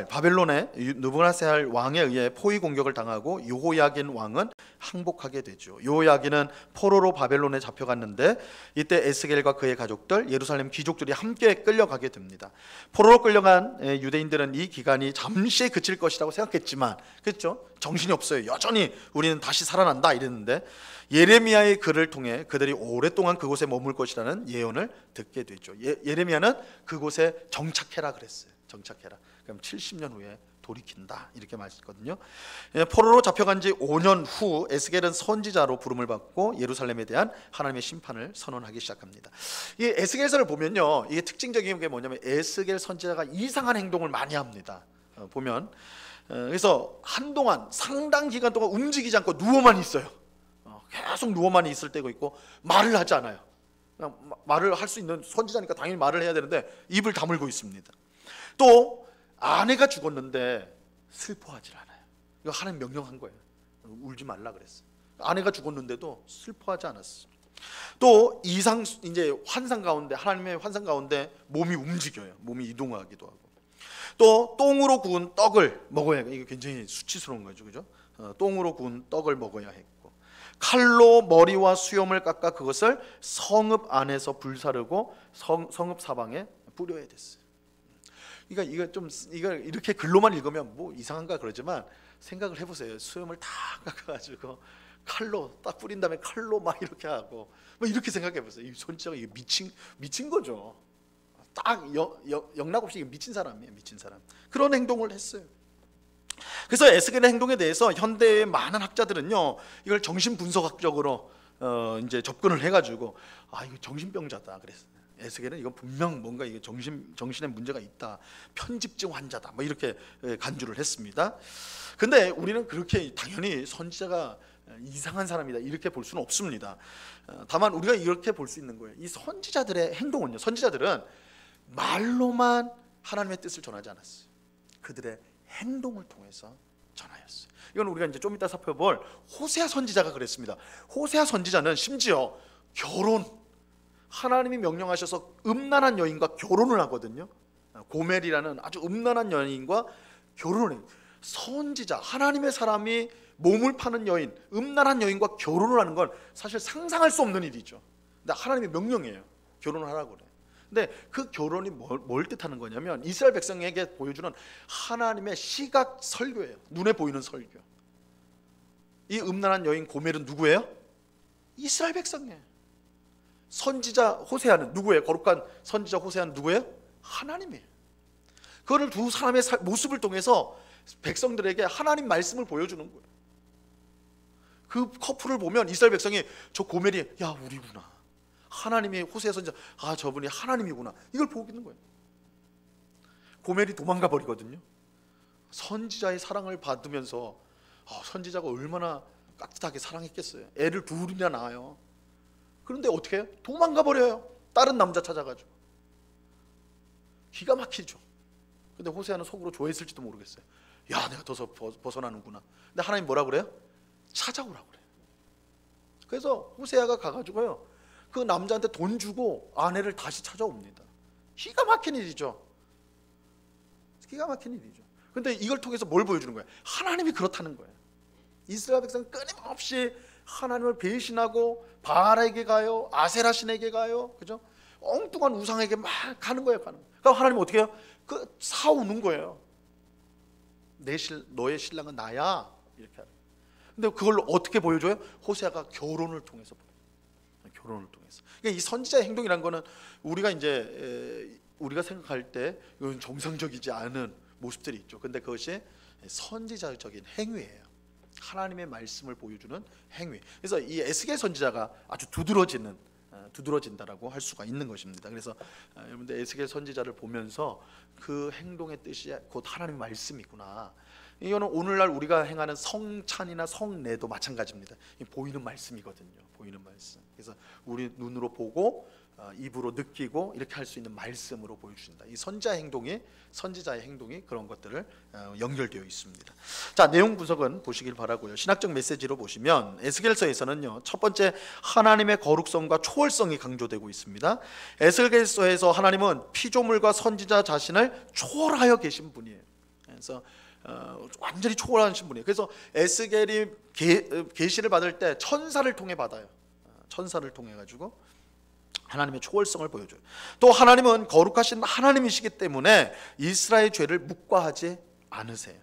S1: 바벨론의 느부갓네살 왕에 의해 포위 공격을 당하고 여호야긴 왕은 항복하게 되죠. 여호야긴은 포로로 바벨론에 잡혀갔는데 이때 에스겔과 그의 가족들, 예루살렘 귀족들이 함께 끌려가게 됩니다. 포로로 끌려간 유대인들은 이 기간이 잠시 그칠 그칠 것이라고 생각했지만, 그렇죠? 정신이 없어요. 여전히 우리는 다시 살아난다 이랬는데, 예레미야의 글을 통해 그들이 오랫동안 그곳에 머물 것이라는 예언을 듣게 되죠. 예레미야는 그곳에 정착해라 그랬어요. 정착해라. 그럼 70년 후에 돌이킨다 이렇게 말했거든요. 포로로 잡혀간 지 5년 후 에스겔은 선지자로 부름을 받고 예루살렘에 대한 하나님의 심판을 선언하기 시작합니다. 이 에스겔서를 보면요, 이게 특징적인 게 뭐냐면 에스겔 선지자가 이상한 행동을 많이 합니다. 보면 그래서 한동안 상당 기간 동안 움직이지 않고 누워만 있어요. 계속 누워만 있을 때가 있고 말을 하지 않아요. 그냥 말을 할 수 있는 선지자니까 당연히 말을 해야 되는데 입을 다물고 있습니다. 또 아내가 죽었는데 슬퍼하지 않아요. 이거 하나님 명령한 거예요. 울지 말라 그랬어요. 아내가 죽었는데도 슬퍼하지 않았어요. 또 이제 환상 가운데, 하나님의 환상 가운데 몸이 움직여요. 몸이 이동하기도 하고. 또 똥으로 구운 떡을 먹어야 해요. 이거 굉장히 수치스러운 거죠, 그죠? 똥으로 구운 떡을 먹어야 했고, 칼로 머리와 수염을 깎아 그것을 성읍 안에서 불사르고 성읍 사방에 뿌려야 됐어요. 그러니까 이거 이렇게 글로만 읽으면 뭐 이상한가 그러지만 생각을 해보세요. 수염을 다 깎아가지고 칼로 딱 뿌린 다음에 칼로 막 이렇게 하고 뭐 이렇게 생각해보세요. 이 선지자가 이게 미친 거죠. 딱 영락 없이 미친 사람이에요. 미친 사람. 그런 행동을 했어요. 그래서 에스겔의 행동에 대해서 현대의 많은 학자들은요, 이걸 정신분석학적으로 이제 접근을 해가지고 이거 정신병자다 그랬어요. 에스겔은 이건 분명 뭔가 이게 정신에 문제가 있다, 편집증 환자다, 뭐 이렇게 간주를 했습니다. 근데 우리는 그렇게 당연히 선지자가 이상한 사람이다 이렇게 볼 수는 없습니다. 다만 우리가 이렇게 볼 수 있는 거예요. 이 선지자들의 행동은요, 선지자들은 말로만 하나님의 뜻을 전하지 않았어요. 그들의 행동을 통해서 전하였어요. 이건 우리가 이제 좀 이따 살펴볼 호세아 선지자가 그랬습니다. 호세아 선지자는 심지어 하나님이 명령하셔서 음란한 여인과 결혼을 하거든요. 고멜이라는 아주 음란한 여인과 결혼을 해요. 선지자, 하나님의 사람이 몸을 파는 여인, 음란한 여인과 결혼을 하는 건 사실 상상할 수 없는 일이죠. 근데 하나님의 명령이에요. 결혼을 하라고 그래요. 근데 그 결혼이 뭘 뜻하는 거냐면 이스라엘 백성에게 보여주는 하나님의 시각 설교예요. 눈에 보이는 설교. 이 음란한 여인 고멜은 누구예요? 이스라엘 백성이에요. 선지자 호세아는 누구예요? 거룩한 선지자 호세아는 누구예요? 하나님이에요. 그거를 두 사람의 모습을 통해서 백성들에게 하나님 말씀을 보여주는 거예요. 그 커플을 보면 이스라엘 백성이 저 고멜이 야 우리구나, 하나님이 호세아 선지자 저분이 하나님이구나, 이걸 보고 있는 거예요. 고멜이 도망가 버리거든요. 선지자의 사랑을 받으면서 선지자가 얼마나 깍듯하게 사랑했겠어요. 애를 둘이나 낳아요. 그런데 어떻게 해요? 도망가 버려요. 다른 남자 찾아가지고. 기가 막히죠. 근데 호세아는 속으로 좋아했을지도 모르겠어요. 야, 내가 더 벗어나는구나. 근데 하나님 뭐라 그래요? 찾아오라고 그래요. 그래서 호세아가 가가지고요, 그 남자한테 돈 주고 아내를 다시 찾아옵니다. 기가 막힌 일이죠. 기가 막힌 일이죠. 근데 이걸 통해서 뭘 보여주는 거예요? 하나님이 그렇다는 거예요. 이스라엘 백성은 끊임없이 하나님을 배신하고 바알에게 가요, 아세라 신에게 가요, 그죠? 엉뚱한 우상에게 막 가는 거예요, 가는 거예요. 그럼 하나님은 어떻게 해요? 사오는 거예요. 너의 신랑은 나야, 이렇게 하는. 근데 그걸 어떻게 보여줘요? 호세아가 결혼을 통해서 보여요. 결혼을 통해서. 그러니까 이 선지자의 행동이라는 거는 우리가 생각할 때 이건 정상적이지 않은 모습들이 있죠. 근데 그것이 선지자적인 행위예요. 하나님의 말씀을 보여주는 행위. 그래서 이 에스겔 선지자가 아주 두드러진다라고 할 수가 있는 것입니다. 그래서 여러분들 에스겔 선지자를 보면서 그 행동의 뜻이 곧 하나님의 말씀이구나. 이거는 오늘날 우리가 행하는 성찬이나 성례도 마찬가지입니다. 보이는 말씀이거든요. 보이는 말씀. 그래서 우리 눈으로 보고 입으로 느끼고 이렇게 할 수 있는 말씀으로 보여주신다. 이 선지자의 행동이 그런 것들을 연결되어 있습니다. 자, 내용 분석은 보시길 바라고요. 신학적 메시지로 보시면 에스겔서에서는요, 첫 번째 하나님의 거룩성과 초월성이 강조되고 있습니다. 에스겔서에서 하나님은 피조물과 선지자 자신을 초월하여 계신 분이에요. 그래서 완전히 초월하신 분이에요. 그래서 에스겔이 계시를 받을 때 천사를 통해 받아요. 천사를 통해 가지고 하나님의 초월성을 보여줘요. 또 하나님은 거룩하신 하나님이시기 때문에 이스라엘의 죄를 묵과하지 않으세요.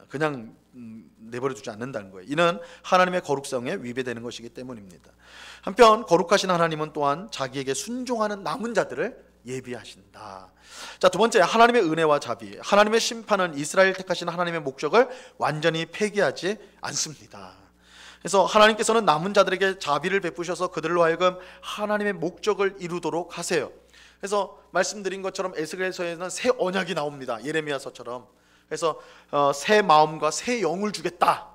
S1: 그냥 내버려 두지 않는다는 거예요. 이는 하나님의 거룩성에 위배되는 것이기 때문입니다. 한편 거룩하신 하나님은 또한 자기에게 순종하는 남은 자들을 예비하신다. 자, 두 번째, 하나님의 은혜와 자비. 하나님의 심판은 이스라엘 택하신 하나님의 목적을 완전히 폐기하지 않습니다. 그래서 하나님께서는 남은 자들에게 자비를 베푸셔서 그들로 하여금 하나님의 목적을 이루도록 하세요. 그래서 말씀드린 것처럼 에스겔서에는 새 언약이 나옵니다. 예레미야서처럼. 그래서 새 마음과 새 영을 주겠다.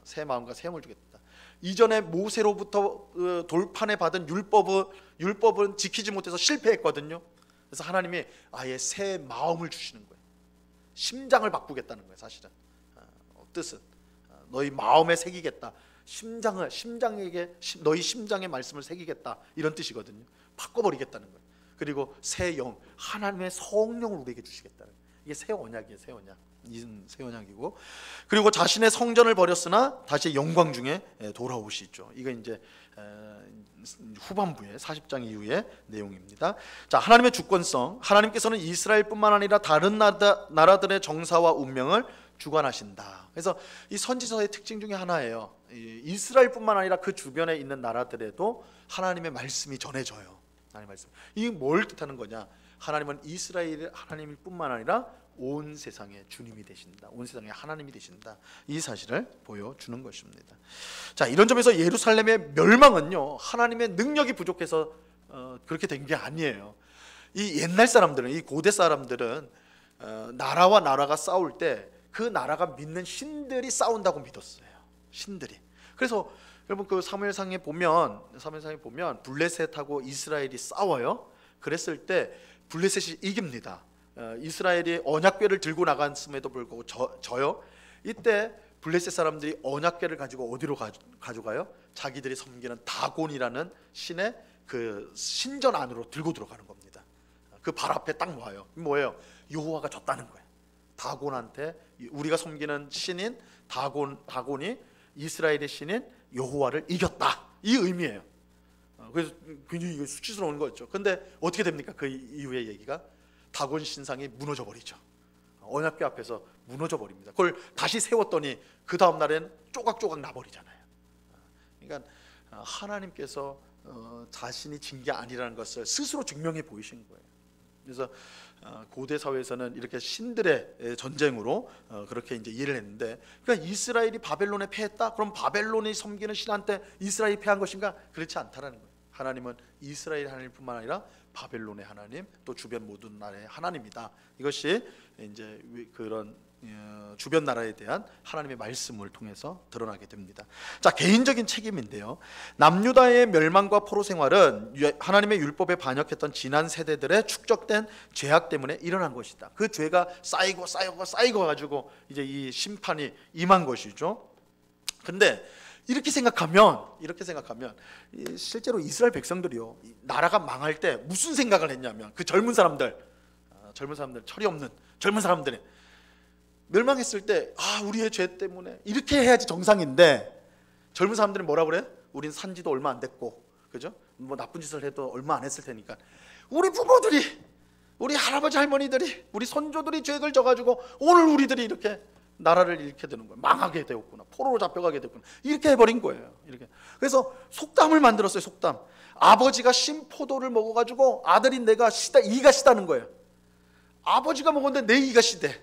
S1: 새 마음과 새 영을 주겠다. 이전에 모세로부터 돌판에 받은 율법은 지키지 못해서 실패했거든요. 그래서 하나님이 아예 새 마음을 주시는 거예요. 심장을 바꾸겠다는 거예요. 사실은 뜻은 너희 마음에 새기겠다. 너희 심장에 말씀을 새기겠다, 이런 뜻이거든요. 바꿔버리겠다는 거예요. 그리고 새 영, 하나님의 성령을 우리에게 주시겠다는 거예요. 이게 새 언약이에요. 새 언약. 새 언약이고, 그리고 자신의 성전을 버렸으나 다시 영광 중에 돌아오시죠. 이거 이제 후반부의 40장 이후의 내용입니다. 자, 하나님의 주권성. 하나님께서는 이스라엘뿐만 아니라 다른 나라들의 정사와 운명을 주관하신다. 그래서 이 선지서의 특징 중에 하나예요. 이스라엘뿐만 아니라 그 주변에 있는 나라들에도 하나님의 말씀이 전해져요. 하나님의 말씀. 이게 뭘 뜻하는 거냐? 하나님은 이스라엘의 하나님일 뿐만 아니라 온 세상의 주님이 되신다. 온 세상의 하나님이 되신다. 이 사실을 보여주는 것입니다. 자, 이런 점에서 예루살렘의 멸망은요, 하나님의 능력이 부족해서 그렇게 된 게 아니에요. 이 옛날 사람들은, 이 고대 사람들은 나라와 나라가 싸울 때 그 나라가 믿는 신들이 싸운다고 믿었어요. 신들이. 그래서 여러분 그 사무엘상에 보면 블레셋하고 이스라엘이 싸워요. 그랬을 때 블레셋이 이깁니다. 이스라엘이 언약궤를 들고 나갔음에도 불구하고 져요. 이때 블레셋 사람들이 언약궤를 가지고 어디로 가져가요? 자기들이 섬기는 다곤이라는 신의 그 신전 안으로 들고 들어가는 겁니다. 그 발 앞에 딱 놓아요. 뭐예요? 여호와가 졌다는 거예요. 다곤한테, 우리가 섬기는 신인 다곤이 이스라엘의 신인 여호와를 이겼다, 이 의미예요. 그래서 굉장히 수치스러운 거였죠. 근데 어떻게 됩니까? 그 이후의 얘기가 다곤 신상이 무너져 버리죠. 언약궤 앞에서 무너져 버립니다. 그걸 다시 세웠더니 그 다음 날엔 조각조각 나버리잖아요. 그러니까 하나님께서 자신이 진 게 아니라는 것을 스스로 증명해 보이신 거예요. 그래서 고대 사회에서는 이렇게 신들의 전쟁으로 그렇게 이제 이해를 했는데, 그러니까 이스라엘이 바벨론에 패했다? 그럼 바벨론이 섬기는 신한테 이스라엘이 패한 것인가? 그렇지 않다라는 거예요. 하나님은 이스라엘 하나님뿐만 아니라 바벨론의 하나님, 또 주변 모든 나라의 하나님이다. 이것이 이제 그런 주변 나라에 대한 하나님의 말씀을 통해서 드러나게 됩니다. 자, 개인적인 책임인데요. 남유다의 멸망과 포로 생활은 하나님의 율법에 반역했던 지난 세대들의 축적된 죄악 때문에 일어난 것이다. 그 죄가 쌓이고 가지고 이제 이 심판이 임한 것이죠. 근데 이렇게 생각하면 실제로 이스라엘 백성들이요, 나라가 망할 때 무슨 생각을 했냐면, 그 젊은 사람들 철이 없는 젊은 사람들이 멸망했을 때, 우리의 죄 때문에 이렇게 해야지 정상인데, 젊은 사람들은 뭐라 그래? 우린 산지도 얼마 안 됐고, 그죠? 뭐 나쁜 짓을 해도 얼마 안 했을 테니까 우리 부모들이, 우리 할아버지 할머니들이, 우리 선조들이 죄를 져가지고 오늘 우리들이 이렇게 나라를 잃게 되는 거예요. 망하게 되었구나, 포로로 잡혀가게 됐구나, 이렇게 해버린 거예요. 이렇게. 그래서 속담을 만들었어요. 속담. 아버지가 신 포도를 먹어가지고 아들인 내가 이가 시다는 거예요. 아버지가 먹었는데 내 이가 시대.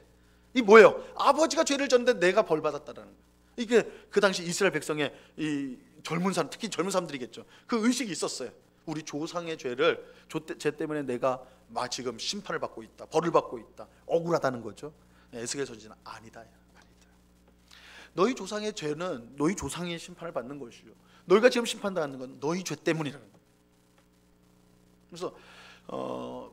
S1: 이 뭐예요? 아버지가 죄를 졌는데 내가 벌 받았다라는 거예요. 이게 그 당시 이스라엘 백성의 이 젊은 사람, 특히 젊은 사람들이겠죠. 그 의식이 있었어요. 우리 조상의 죄 때문에 내가 지금 심판을 받고 있다, 벌을 받고 있다, 억울하다는 거죠. 에스겔 선지는 아니다. 너희 조상의 죄는 너희 조상이 심판을 받는 것이요, 너희가 지금 심판당하는 건 너희 죄 때문이라는 거예요. 그래서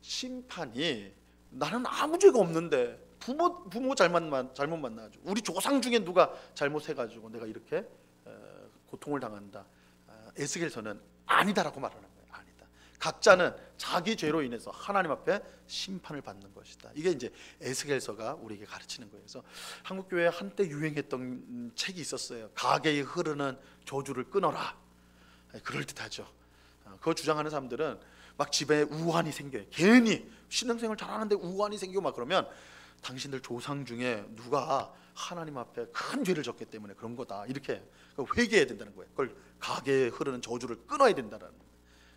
S1: 심판이, 나는 아무 죄가 없는데 부모 잘못 만나가지고, 우리 조상 중에 누가 잘못해가지고 내가 이렇게 고통을 당한다. 에스겔서는 아니다라고 말하는 거예요. 아니다. 각자는 자기 죄로 인해서 하나님 앞에 심판을 받는 것이다. 이게 이제 에스겔서가 우리에게 가르치는 거예요. 그래서 한국 교회에 한때 유행했던 책이 있었어요. 가게에 흐르는 저주를 끊어라. 그럴 듯하죠. 그거 주장하는 사람들은 막 집에 우환이 생겨요. 괜히 신앙생활 잘하는데 우환이 생기고 막 그러면 당신들 조상 중에 누가 하나님 앞에 큰 죄를 졌기 때문에 그런 거다. 이렇게 회개해야 된다는 거예요. 그걸 가게에 흐르는 저주를 끊어야 된다는 거예요.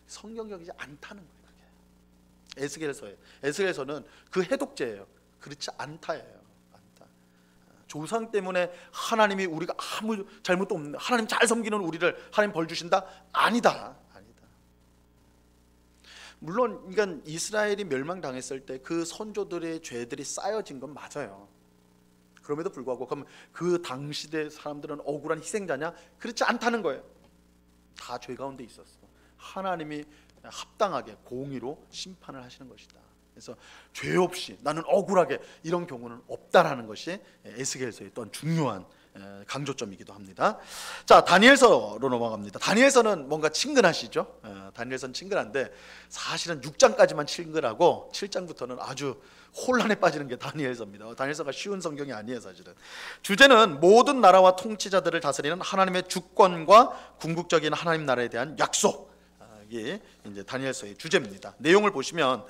S1: 성경적이지 않다는 거예요. 그게 에스겔서는 그 해독제예요. 그렇지 않다예요. 않다. 조상 때문에 하나님이 우리가 아무 잘못도 없는, 하나님 잘 섬기는 우리를 하나님 벌 주신다? 아니다. 물론 그러니까 이스라엘이 멸망당했을 때 그 선조들의 죄들이 쌓여진 건 맞아요. 그럼에도 불구하고 그럼 그 당시대 사람들은 억울한 희생자냐? 그렇지 않다는 거예요. 다 죄 가운데 있었어. 하나님이 합당하게 공의로 심판을 하시는 것이다. 그래서 죄 없이 나는 억울하게 이런 경우는 없다라는 것이 에스겔서의 또한 중요한 강조점이기도 합니다. 자, 다니엘서로 넘어갑니다. 다니엘서는 뭔가 친근하시죠? 다니엘서는 친근한데 사실은 6장까지만 친근하고 7장부터는 아주 혼란에 빠지는 게 다니엘서입니다. 다니엘서가 쉬운 성경이 아니에요. 사실은 주제는 모든 나라와 통치자들을 다스리는 하나님의 주권과 궁극적인 하나님 나라에 대한 약속이 이제 다니엘서의 주제입니다. 내용을 보시면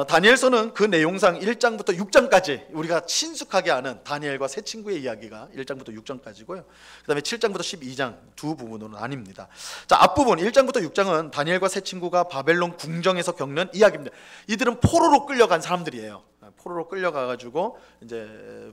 S1: 다니엘서는 그 내용상 1장부터 6장까지 우리가 친숙하게 아는 다니엘과 세 친구의 이야기가 1장부터 6장까지고요. 그 다음에 7장부터 12장 두 부분으로 나뉩니다. 자, 앞부분 1장부터 6장은 다니엘과 세 친구가 바벨론 궁정에서 겪는 이야기입니다. 이들은 포로로 끌려간 사람들이에요. 포로로 끌려가가지고 이제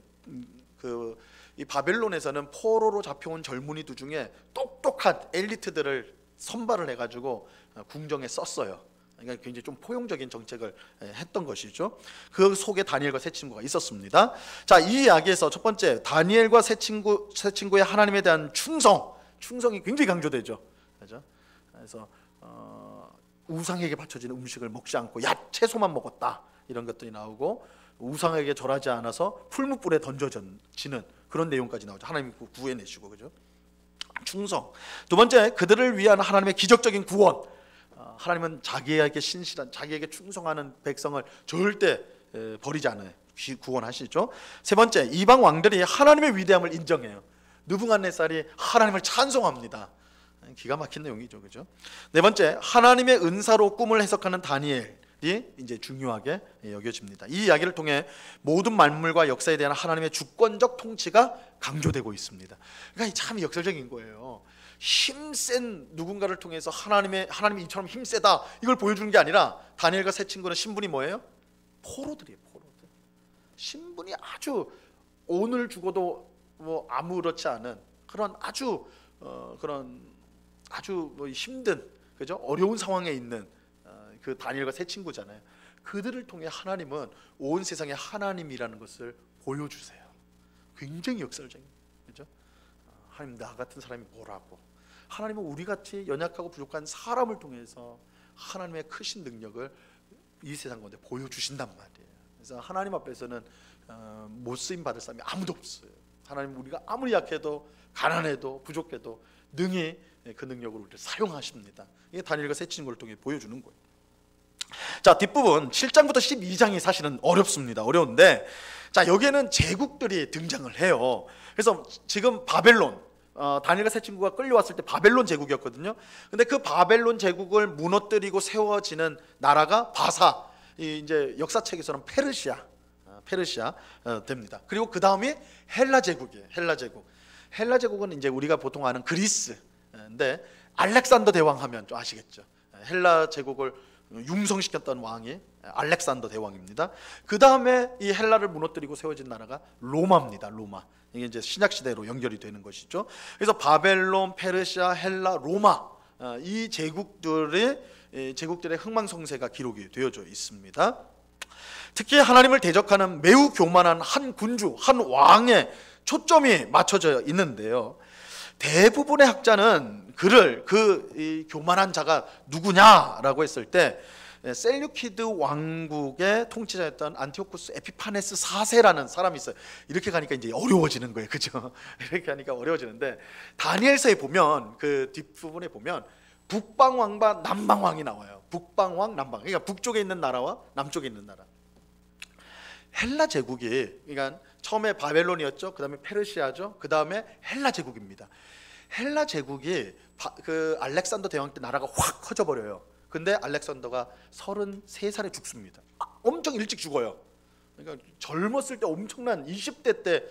S1: 이 바벨론에서는 포로로 잡혀온 젊은이들 중에 똑똑한 엘리트들을 선발을 해가지고 궁정에 썼어요. 그러니까 굉장히 좀 포용적인 정책을 했던 것이죠. 그 속에 다니엘과 세 친구가 있었습니다. 자, 이 이야기에서 첫 번째 다니엘과 세 친구의 하나님에 대한 충성이 굉장히 강조되죠. 그렇죠? 그래서 우상에게 바쳐지는 음식을 먹지 않고 채소만 먹었다 이런 것들이 나오고 우상에게 절하지 않아서 풀무불에 던져지는 그런 내용까지 나오죠. 하나님이 구해내시고 그죠? 충성. 두 번째 그들을 위한 하나님의 기적적인 구원. 하나님은 자기에게 신실한 자기에게 충성하는 백성을 절대 버리지 않아요. 구원하시죠. 세 번째 이방 왕들이 하나님의 위대함을 인정해요. 느부갓네살이 하나님을 찬송합니다. 기가 막힌 내용이죠, 그죠? 네 번째 하나님의 은사로 꿈을 해석하는 다니엘이 이제 중요하게 여겨집니다. 이 이야기를 통해 모든 만물과 역사에 대한 하나님의 주권적 통치가 강조되고 있습니다. 그러니까 참 역설적인 거예요. 힘센 누군가를 통해서 하나님이 이처럼 힘세다 이걸 보여주는 게 아니라 다니엘과 세 친구는 신분이 뭐예요? 포로들이에요. 포로들. 신분이 아주 오늘 죽어도 뭐 아무렇지 않은 그런 아주 힘든 그죠? 어려운 상황에 있는 그 다니엘과 세 친구잖아요. 그들을 통해 하나님은 온 세상에 하나님이라는 것을 보여주세요. 굉장히 역설적인 그죠? 하나님 나 같은 사람이 뭐라고? 하나님은 우리같이 연약하고 부족한 사람을 통해서 하나님의 크신 능력을 이 세상 가운데 보여주신단 말이에요. 그래서 하나님 앞에서는 못 쓰임 받을 사람이 아무도 없어요. 하나님 우리가 아무리 약해도 가난해도 부족해도 능히 그 능력을 우리를 사용하십니다. 이게 다니엘과 세 친구를 통해 보여주는 거예요. 자, 뒷부분 7장부터 12장이 사실은 어렵습니다. 어려운데 자, 여기에는 제국들이 등장을 해요. 그래서 지금 바벨론 다니엘과 세 친구가 끌려왔을 때 바벨론 제국이었거든요. 근데 그 바벨론 제국을 무너뜨리고 세워지는 나라가 바사, 이제 역사책에서는 페르시아 됩니다. 그리고 그 다음이 헬라 제국이에요. 헬라 제국은 이제 우리가 보통 아는 그리스인데 알렉산더 대왕 하면 좀 아시겠죠. 헬라 제국을 융성시켰던 왕이 알렉산더 대왕입니다. 그 다음에 이 헬라를 무너뜨리고 세워진 나라가 로마입니다. 로마. 이게 이제 신약 시대로 연결이 되는 것이죠. 그래서 바벨론, 페르시아, 헬라, 로마 이 제국들의 흥망성쇠가 기록이 되어져 있습니다. 특히 하나님을 대적하는 매우 교만한 한 군주, 한 왕의 초점이 맞춰져 있는데요. 대부분의 학자는 이 교만한 자가 누구냐라고 했을 때 셀류키드 왕국의 통치자였던 안티오쿠스 에피파네스 4세라는 사람이 있어요. 이렇게 가니까 이제 어려워지는 거예요, 그죠? 이렇게 하니까 어려워지는데 다니엘서에 보면 그 뒷부분에 보면 북방왕과 남방왕이 나와요. 북방왕, 남방. 그러니까 북쪽에 있는 나라와 남쪽에 있는 나라. 헬라 제국이 그러니까 처음에 바벨론이었죠. 그다음에 페르시아죠. 그다음에 헬라 제국입니다. 헬라 제국이 그 알렉산더 대왕 때 나라가 확 커져 버려요. 근데 알렉산더가 33살에 죽습니다. 엄청 일찍 죽어요. 그러니까 젊었을 때 엄청난 20대 때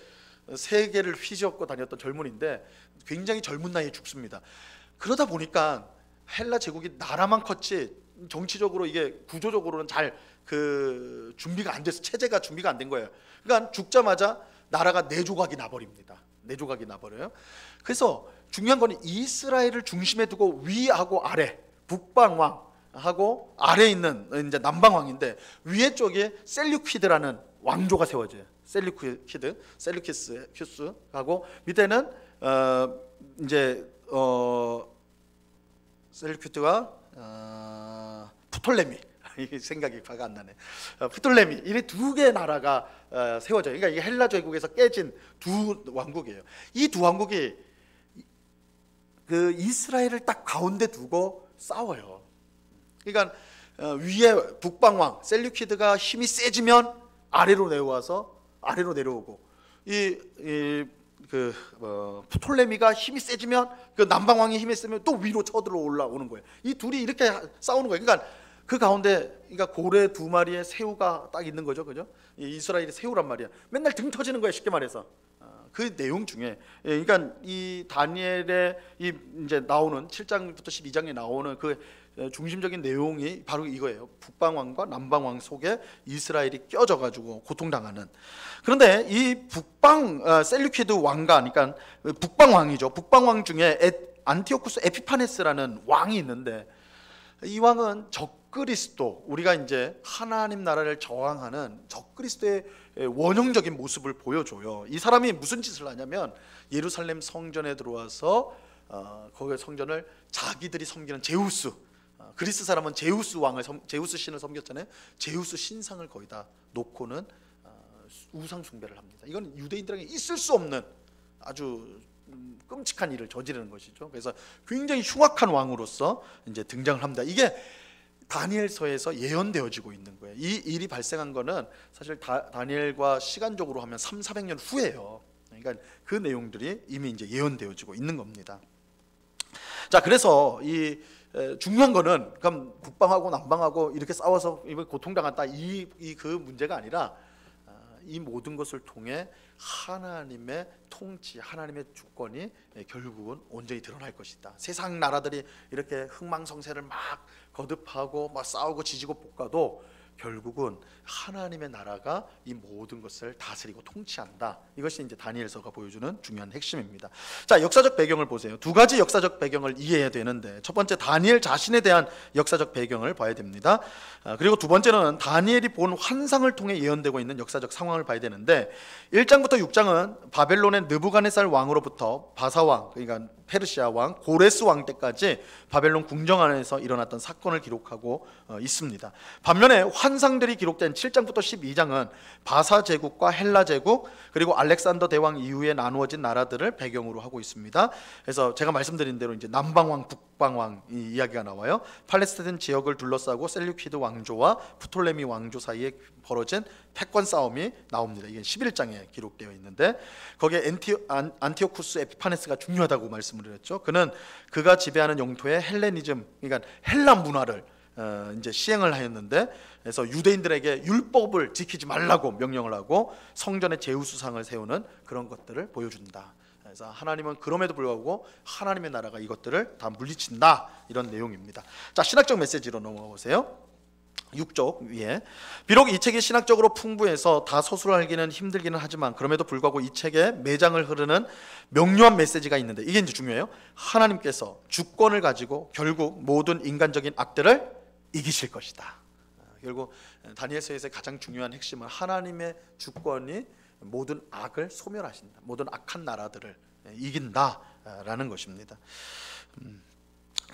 S1: 세계를 휘젓고 다녔던 젊은인데 굉장히 젊은 나이에 죽습니다. 그러다 보니까 헬라 제국이 나라만 컸지 정치적으로 이게 구조적으로는 잘 그 준비가 안 돼서 체제가 준비가 안 된 거예요. 그러니까 죽자마자 나라가 네 조각이 나버립니다. 네 조각이 나버려요. 그래서 중요한 건 이스라엘을 중심에 두고 위하고 아래, 북방왕하고 아래 있는 이제 남방왕인데 위에 쪽에 셀류키드라는 왕조가 세워져요. 셀류키스하고 밑에는 이제 셀류키드가 프톨레미 이 생각이 바가 안 나네. 프톨레미 이 두 개의 나라가 세워져요. 그러니까 이게 헬라 제국에서 깨진 두 왕국이에요. 이 두 왕국이 그 이스라엘을 딱 가운데 두고 싸워요. 그러니까 위에 북방왕 셀류키드가 힘이 세지면 아래로 내려오고 프톨레미가 힘이 세지면 그 남방왕이 힘이 세면 또 위로 쳐들어 올라오는 거예요. 이 둘이 이렇게 싸우는 거예요. 그러니까 그 가운데 그러니까 고래 두 마리의 새우가 딱 있는 거죠, 그죠? 이스라엘이 새우란 말이야. 맨날 등 터지는 거예요, 쉽게 말해서. 그 내용 중에, 그러니까 이 다니엘의 이 이제 나오는 7장부터 12장에 나오는 그 중심적인 내용이 바로 이거예요. 북방왕과 남방왕 속에 이스라엘이 껴져가지고 고통당하는. 그런데 이 북방 셀류키드 왕가, 그러니까 북방왕이죠. 북방왕 중에 안티오쿠스 에피파네스라는 왕이 있는데 이 왕은 적그리스도, 우리가 이제 하나님 나라를 저항하는 적그리스도의 원형적인 모습을 보여줘요. 이 사람이 무슨 짓을 하냐면 예루살렘 성전에 들어와서 거기 성전을 자기들이 섬기는 제우스, 그리스 사람은 제우스 신을 섬겼잖아요. 제우스 신상을 거의 다 놓고는 우상 숭배를 합니다. 이건 유대인들에게 있을 수 없는 아주 끔찍한 일을 저지르는 것이죠. 그래서 굉장히 흉악한 왕으로서 이제 등장을 합니다. 이게 다니엘서에서 예언되어지고 있는 거예요. 이 일이 발생한 거는 사실 다니엘과 시간적으로 하면 300~400년 후예요. 그러니까 그 내용들이 이미 이제 예언되어지고 있는 겁니다. 자, 그래서 이 중요한 거는 그럼 북방하고 남방하고 이렇게 싸워서 고통당했다 그 문제가 아니라 이 모든 것을 통해 하나님의 통치, 하나님의 주권이 결국은 온전히 드러날 것이다. 세상 나라들이 이렇게 흥망성쇠를 막 거듭하고 막 싸우고 지지고 볶아도 결국은 하나님의 나라가 이 모든 것을 다스리고 통치한다. 이것이 이제 다니엘서가 보여주는 중요한 핵심입니다. 자, 역사적 배경을 보세요. 두 가지 역사적 배경을 이해해야 되는데, 첫 번째 다니엘 자신에 대한 역사적 배경을 봐야 됩니다. 그리고 두 번째는 다니엘이 본 환상을 통해 예언되고 있는 역사적 상황을 봐야 되는데, 1장부터 6장은 바벨론의 느부갓네살 왕으로부터 바사왕, 그러니까 페르시아 왕, 고레스 왕 때까지 바벨론 궁정 안에서 일어났던 사건을 기록하고 있습니다. 반면에 환상들이 기록된 7장부터 12장은 바사 제국과 헬라 제국, 그리고 알렉산더 대왕 이후에 나누어진 나라들을 배경으로 하고 있습니다. 그래서 제가 말씀드린 대로 이제 남방왕, 북방왕 이 이야기가 나와요. 팔레스타인 지역을 둘러싸고 셀류키드 왕조와 프톨레미 왕조 사이에 벌어진 패권 싸움이 나옵니다. 이게 11장에 기록되어 있는데, 거기에 안티오쿠스 에피파네스가 중요하다고 말씀을 드렸죠. 그가 지배하는 영토의 헬레니즘, 그러니까 헬라 문화를 이제 시행을 하였는데, 그래서 유대인들에게 율법을 지키지 말라고 명령을 하고 성전에 제우스상을 세우는 그런 것들을 보여준다. 그래서 하나님은 그럼에도 불구하고 하나님의 나라가 이것들을 다 물리친다, 이런 내용입니다. 자, 신학적 메시지로 넘어가 보세요. 6쪽 위에, 비록 이 책이 신학적으로 풍부해서 다 서술하기는 힘들기는 하지만 그럼에도 불구하고 이 책에 매장을 흐르는 명료한 메시지가 있는데, 이게 이제 중요해요. 하나님께서 주권을 가지고 결국 모든 인간적인 악들을 이기실 것이다. 결국 다니엘서에서의 가장 중요한 핵심은 하나님의 주권이 모든 악을 소멸하신다, 모든 악한 나라들을 이긴다라는 것입니다.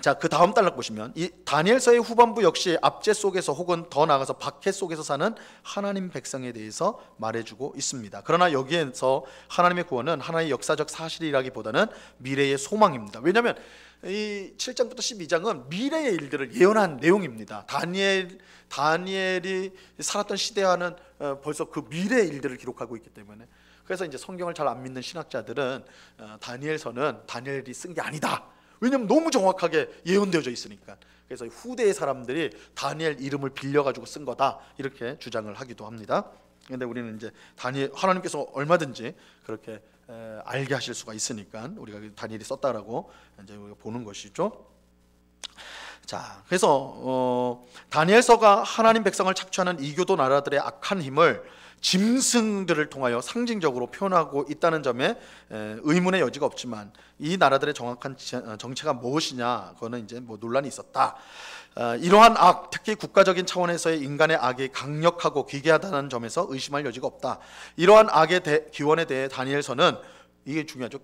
S1: 자, 그 다음 단락 보시면 이 다니엘서의 후반부 역시 압제 속에서 혹은 더 나아가서 박해 속에서 사는 하나님 백성에 대해서 말해주고 있습니다. 그러나 여기에서 하나님의 구원은 하나의 역사적 사실이라기보다는 미래의 소망입니다. 왜냐하면 이 7장부터 12장은 미래의 일들을 예언한 내용입니다. 다니엘이 살았던 시대와는 벌써 그 미래의 일들을 기록하고 있기 때문에, 그래서 이제 성경을 잘 안 믿는 신학자들은 다니엘서는 다니엘이 쓴 게 아니다. 왜냐하면 너무 정확하게 예언되어져 있으니까. 그래서 후대의 사람들이 다니엘 이름을 빌려가지고 쓴 거다, 이렇게 주장을 하기도 합니다. 근데 우리는 이제 하나님께서 얼마든지 그렇게 알게 하실 수가 있으니까 우리가 다니엘이 썼다라고 이제 우리가 보는 것이죠. 자, 그래서 다니엘서가 하나님 백성을 착취하는 이교도 나라들의 악한 힘을 짐승들을 통하여 상징적으로 표현하고 있다는 점에 의문의 여지가 없지만, 이 나라들의 정확한 정체가 무엇이냐, 그거는 이제 뭐 논란이 있었다. 이러한 악, 특히 국가적인 차원에서의 인간의 악이 강력하고 기괴하다는 점에서 의심할 여지가 없다. 이러한 악의 기원에 대해 다니엘서는, 이게 중요하죠,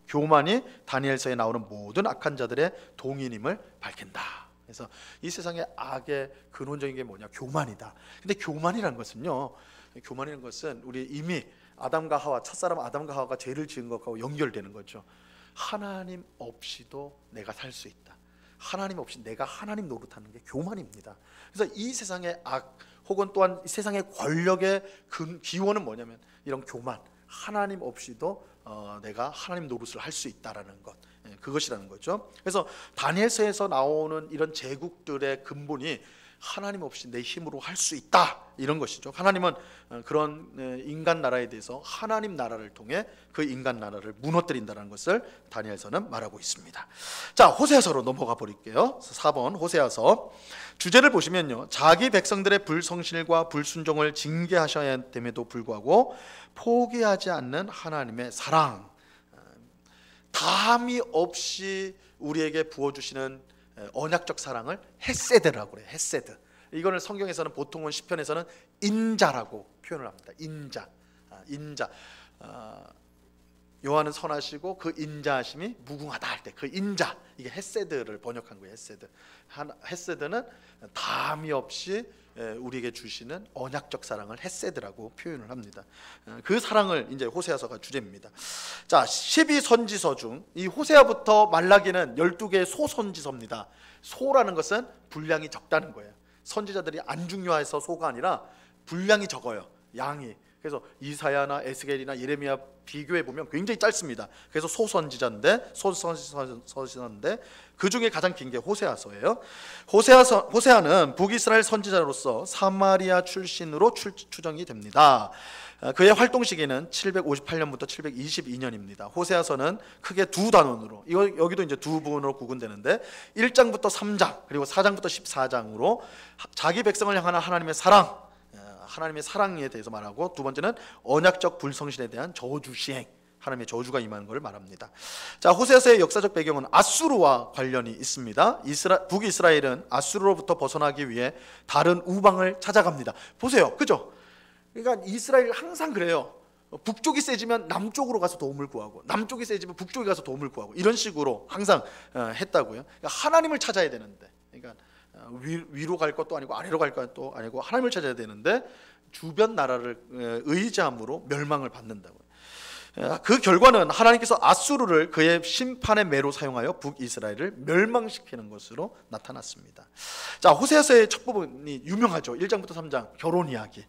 S1: 교만이 다니엘서에 나오는 모든 악한 자들의 동인임을 밝힌다. 그래서 이 세상의 악의 근원적인 게 뭐냐? 교만이다. 근데 교만이라는 것은 우리 이미 아담과 하와, 첫사람 아담과 하와가 죄를 지은 것하고 연결되는 거죠. 하나님 없이도 내가 살 수 있다. 하나님 없이 내가 하나님 노릇하는 게 교만입니다. 그래서 이 세상의 악, 혹은 또한 이 세상의 권력의 기원은 뭐냐면 이런 교만, 하나님 없이도 내가 하나님 노릇을 할 수 있다라는 것, 그것이라는 거죠. 그래서 다니엘서에서 나오는 이런 제국들의 근본이 하나님 없이 내 힘으로 할 수 있다, 이런 것이죠. 하나님은 그런 인간 나라에 대해서 하나님 나라를 통해 그 인간 나라를 무너뜨린다는 것을 다니엘서는 말하고 있습니다. 자, 호세아서로 넘어가 버릴게요. 4번 호세아서 주제를 보시면요, 자기 백성들의 불성실과 불순종을 징계하셔야 됨에도 불구하고 포기하지 않는 하나님의 사랑, 다함이 없이 우리에게 부어주시는 언약적 사랑을 헤세드라고 그래요. 헤세드. 이거를 성경에서는 보통은 시편에서는 인자라고 표현을 합니다. 인자. 여호와는 선하시고 그 인자하심이 무궁하다 할 때 그 인자, 이게 헤세드를 번역한 거예요. 헤세드는 다함이 없이 우리에게 주시는 언약적 사랑을 헤세드라고 표현을 합니다. 그 사랑을 이제 호세아서가 주제입니다. 자, 12선지서 중 이 호세아부터 말라기는 12개의 소선지서입니다. 소라는 것은 분량이 적다는 거예요. 선지자들이 안 중요해서 소가 아니라 분량이 적어요, 양이. 그래서 이사야나 에스겔이나 예레미야 비교해 보면 굉장히 짧습니다. 그래서 소선지자인데 그 중에 가장 긴 게 호세아서예요. 호세아는 북이스라엘 선지자로서 사마리아 출신으로 추정이 됩니다. 그의 활동 시기는 758년부터 722년입니다. 호세아서는 크게 두 단원으로, 여기도 이제 두 부분으로 구분되는데 1장부터 3장 그리고 4장부터 14장으로 자기 백성을 향하는 하나님의 사랑에 대해서 말하고, 두 번째는 언약적 불성실에 대한 저주 시행, 하나님의 저주가 임하는 것을 말합니다. 자, 호세아서의 역사적 배경은 아수르와 관련이 있습니다. 북이스라엘은 아수르로부터 벗어나기 위해 다른 우방을 찾아갑니다. 보세요, 그죠? 그러니까 이스라엘 항상 그래요. 북쪽이 세지면 남쪽으로 가서 도움을 구하고, 남쪽이 세지면 북쪽에 가서 도움을 구하고, 이런 식으로 항상 했다고요. 그러니까 하나님을 찾아야 되는데, 그러니까 위로 갈 것도 아니고 아래로 갈 것도 아니고 하나님을 찾아야 되는데 주변 나라를 의지함으로 멸망을 받는다고요. 그 결과는 하나님께서 아수르를 그의 심판의 매로 사용하여 북이스라엘을 멸망시키는 것으로 나타났습니다. 자, 호세아서의 첫 부분이 유명하죠. 1장부터 3장 결혼 이야기.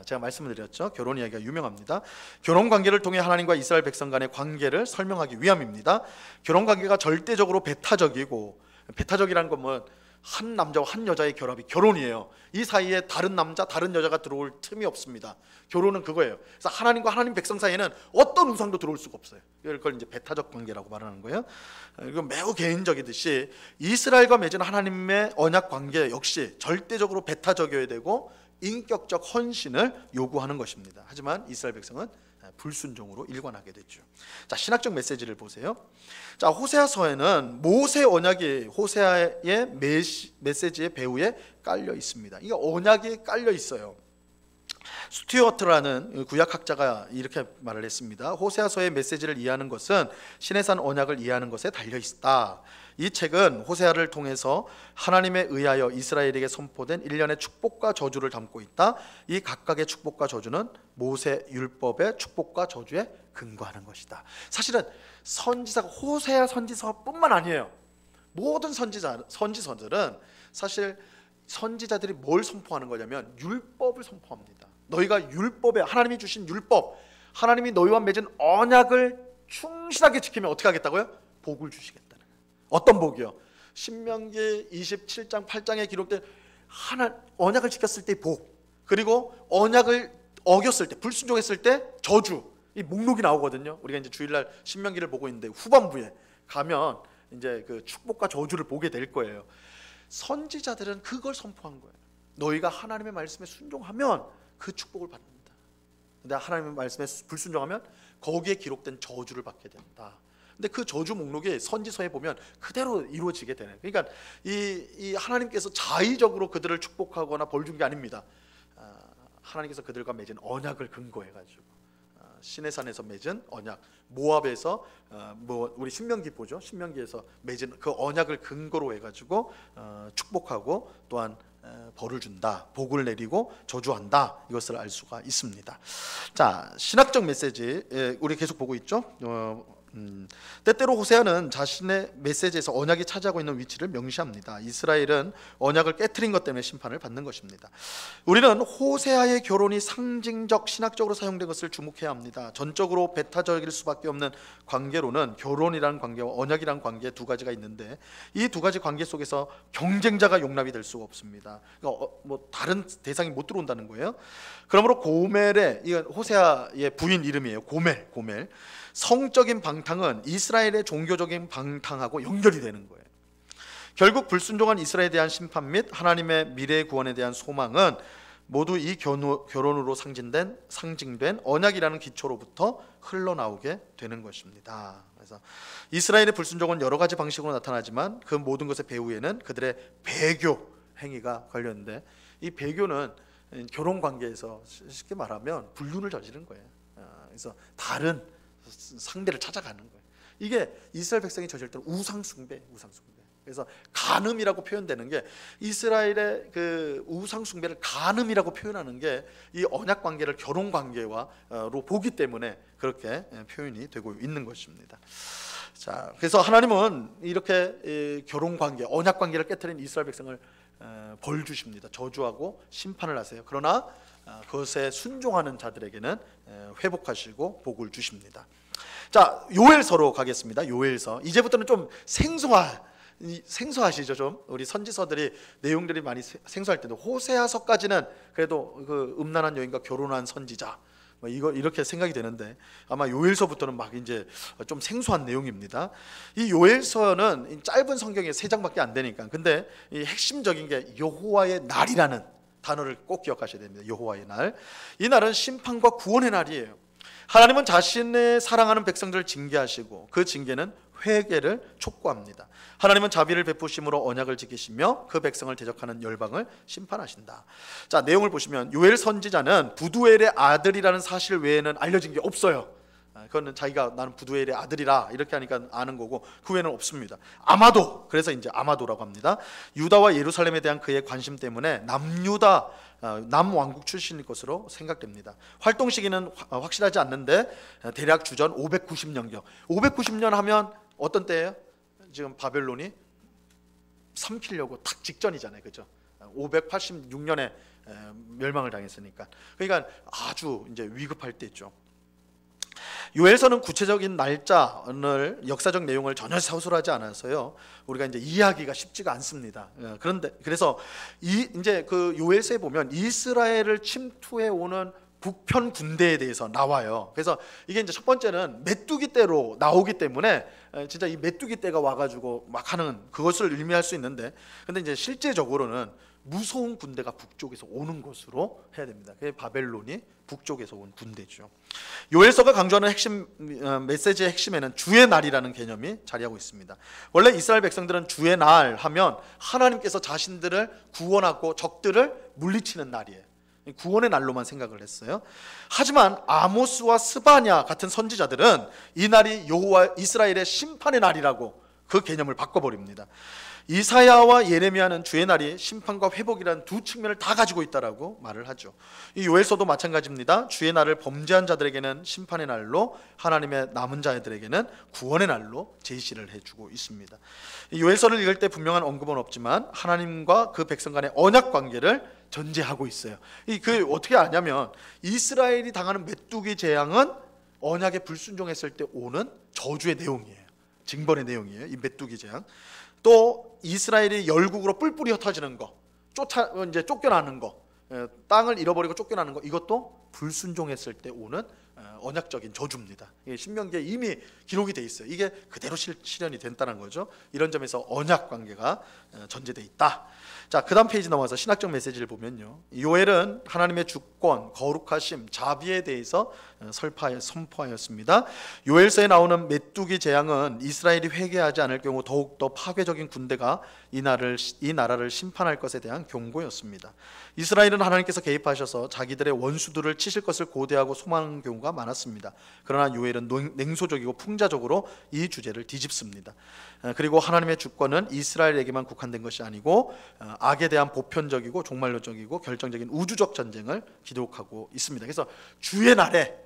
S1: 제가 말씀을 드렸죠. 결혼 이야기가 유명합니다. 결혼 관계를 통해 하나님과 이스라엘 백성 간의 관계를 설명하기 위함입니다. 결혼 관계가 절대적으로 배타적이고, 배타적이라는 건 뭐 한 남자와 한 여자의 결합이 결혼이에요. 이 사이에 다른 남자, 다른 여자가 들어올 틈이 없습니다. 결혼은 그거예요. 그래서 하나님과 하나님 백성 사이에는 어떤 우상도 들어올 수가 없어요. 이걸 이제 배타적 관계라고 말하는 거예요. 이건 매우 개인적이듯이 이스라엘과 맺은 하나님의 언약 관계 역시 절대적으로 배타적이어야 되고 인격적 헌신을 요구하는 것입니다. 하지만 이스라엘 백성은 불순종으로 일관하게 됐죠. 자, 신학적 메시지를 보세요. 자, 호세아서에는 모세 언약이 호세아의 메시지의 배후에 깔려 있습니다. 이게 언약이 깔려 있어요. 스튜어트라는 구약학자가 이렇게 말을 했습니다. 호세아서의 메시지를 이해하는 것은 시내산 언약을 이해하는 것에 달려 있다. 이 책은 호세아를 통해서 하나님에 의하여 이스라엘에게 선포된 일련의 축복과 저주를 담고 있다. 이 각각의 축복과 저주는 모세 율법의 축복과 저주에 근거하는 것이다. 사실은 선지자가 호세아 선지서뿐만 아니에요. 모든 선지서들은 사실 선지자들이 뭘 선포하는 거냐면 율법을 선포합니다. 너희가 율법에, 하나님이 주신 율법, 하나님이 너희와 맺은 언약을 충실하게 지키면 어떻게 하겠다고요? 복을 주시겠다는. 어떤 복이요? 신명기 27장 8장에 기록된 언약을 지켰을 때의 복, 그리고 언약을 어겼을 때, 불순종했을 때 저주, 이 목록이 나오거든요. 우리가 이제 주일날 신명기를 보고 있는데 후반부에 가면 이제 그 축복과 저주를 보게 될 거예요. 선지자들은 그걸 선포한 거예요. 너희가 하나님의 말씀에 순종하면 그 축복을 받는다. 근데 하나님의 말씀에 불순종하면 거기에 기록된 저주를 받게 된다. 근데 그 저주 목록이 선지서에 보면 그대로 이루어지게 되는. 그러니까 이 하나님께서 자의적으로 그들을 축복하거나 벌 준 게 아닙니다. 하나님께서 그들과 맺은 언약을 근거해 가지고 시내산에서 맺은 언약, 모압에서 우리 신명기 보죠. 신명기에서 맺은 그 언약을 근거로 해가지고 축복하고 또한 벌을 준다, 복을 내리고 저주한다, 이것을 알 수가 있습니다. 자, 신학적 메시지 우리 계속 보고 있죠. 때때로 호세아는 자신의 메시지에서 언약이 차지하고 있는 위치를 명시합니다. 이스라엘은 언약을 깨트린 것 때문에 심판을 받는 것입니다. 우리는 호세아의 결혼이 상징적 신학적으로 사용된 것을 주목해야 합니다. 전적으로 배타적일 수밖에 없는 관계로는 결혼이라는 관계와 언약이라는 관계 두 가지가 있는데 이 두 가지 관계 속에서 경쟁자가 용납이 될 수가 없습니다. 그러니까 다른 대상이 못 들어온다는 거예요. 그러므로 고멜의, 이건 호세아의 부인 이름이에요. 고멜. 성적인 방탕은 이스라엘의 종교적인 방탕하고 연결이 되는 거예요. 결국 불순종한 이스라엘에 대한 심판 및 하나님의 미래 구원에 대한 소망은 모두 이 결혼으로 상징된 언약이라는 기초로부터 흘러나오게 되는 것입니다. 그래서 이스라엘의 불순종은 여러 가지 방식으로 나타나지만 그 모든 것의 배후에는 그들의 배교 행위가 걸렸는데 이 배교는 결혼 관계에서 쉽게 말하면 불륜을 저지른 거예요. 그래서 다른 상대를 찾아가는 거예요. 이게 이스라엘 백성이 저질렀던 우상숭배. 그래서 간음이라고 표현되는 게 이스라엘의 그 우상숭배를 간음이라고 표현하는 게 이 언약 관계를 결혼 관계와로 보기 때문에 그렇게 표현이 되고 있는 것입니다. 자, 그래서 하나님은 이렇게 결혼 관계, 언약 관계를 깨뜨린 이스라엘 백성을 벌 주십니다. 저주하고 심판을 하세요. 그러나 그것에 순종하는 자들에게는 회복하시고 복을 주십니다. 자, 요엘서로 가겠습니다. 요엘서. 이제부터는 좀 생소하시죠? 좀 우리 선지서들이 내용들이 많이 생소할 텐데 호세아서까지는 그래도 그 음란한 여인과 결혼한 선지자 이거 이렇게 생각이 되는데 아마 요엘서부터는 막 이제 좀 생소한 내용입니다. 이 요엘서는 짧은 성경에 3장밖에 안 되니까. 근데 이 핵심적인 게 여호와의 날이라는 단어를 꼭 기억하셔야 됩니다. 여호와의 날. 이 날은 심판과 구원의 날이에요. 하나님은 자신의 사랑하는 백성들을 징계하시고 그 징계는 회개를 촉구합니다. 하나님은 자비를 베푸심으로 언약을 지키시며 그 백성을 대적하는 열방을 심판하신다. 자, 내용을 보시면 요엘 선지자는 부두엘의 아들이라는 사실 외에는 알려진 게 없어요. 그거는 자기가 나는 부두엘의 아들이라 이렇게 하니까 아는 거고 그 외에는 없습니다. 아마도, 그래서 이제 아마도라고 합니다. 유다와 예루살렘에 대한 그의 관심 때문에 남유다 남왕국 출신일 것으로 생각됩니다. 활동 시기는 확실하지 않는데 대략 주전 590년경. 590년 하면 어떤 때예요? 지금 바벨론이 삼키려고 딱 직전이잖아요, 그죠? 586년에 멸망을 당했으니까. 그러니까 아주 이제 위급할 때죠. 요엘서는 구체적인 날짜를 역사적 내용을 전혀 사술하지 않아서요 우리가 이제 이해하기가 쉽지가 않습니다. 그런데 그래서 이제 그 요엘서에 보면 이스라엘을 침투해 오는 북편 군대에 대해서 나와요. 그래서 이게 이제 첫 번째는 메뚜기 떼로 나오기 때문에 진짜 이 메뚜기 떼가 와가지고 막 하는 그것을 의미할 수 있는데, 근데 이제 실제적으로는 무서운 군대가 북쪽에서 오는 것으로 해야 됩니다. 그게 바벨론이 북쪽에서 온 군대죠. 요엘서가 강조하는 핵심 메시지의 핵심에는 주의 날이라는 개념이 자리하고 있습니다. 원래 이스라엘 백성들은 주의 날 하면 하나님께서 자신들을 구원하고 적들을 물리치는 날이에요. 구원의 날로만 생각을 했어요. 하지만 아모스와 스바냐 같은 선지자들은 이 날이 여호와 이스라엘의 심판의 날이라고 그 개념을 바꿔버립니다. 이사야와 예레미야는 주의 날이 심판과 회복이라는 두 측면을 다 가지고 있다라고 말을 하죠. 이 요엘서도 마찬가지입니다. 주의 날을 범죄한 자들에게는 심판의 날로, 하나님의 남은 자들에게는 구원의 날로 제시를 해주고 있습니다. 이 요엘서를 읽을 때 분명한 언급은 없지만 하나님과 그 백성 간의 언약 관계를 전제하고 있어요. 그 어떻게 아냐면 이스라엘이 당하는 메뚜기 재앙은 언약에 불순종했을 때 오는 저주의 내용이에요. 징벌의 내용이에요. 이 메뚜기 재앙. 또 이스라엘이 열국으로 뿔뿔이 흩어지는 거, 이제 쫓겨나는 거, 땅을 잃어버리고 쫓겨나는 거, 이것도 불순종했을 때 오는 언약적인 저주입니다. 신명기에 이미 기록이 돼 있어요. 이게 그대로 실현이 된다는 거죠. 이런 점에서 언약 관계가 전제돼 있다. 자, 그다음 페이지 넘어가서 신학적 메시지를 보면요, 요엘은 하나님의 주권, 거룩하심, 자비에 대해서 선포하였습니다. 요엘서에 나오는 메뚜기 재앙은 이스라엘이 회개하지 않을 경우 더욱더 파괴적인 군대가 이 나라를 심판할 것에 대한 경고였습니다. 이스라엘은 하나님께서 개입하셔서 자기들의 원수들을 치실 것을 고대하고 소망하는 경우가 많았습니다. 그러나 요엘은 냉소적이고 풍자적으로 이 주제를 뒤집습니다. 그리고 하나님의 주권은 이스라엘에게만 국한된 것이 아니고 악에 대한 보편적이고 종말론적이고 결정적인 우주적 전쟁을 기록하고 있습니다. 그래서 주의 날에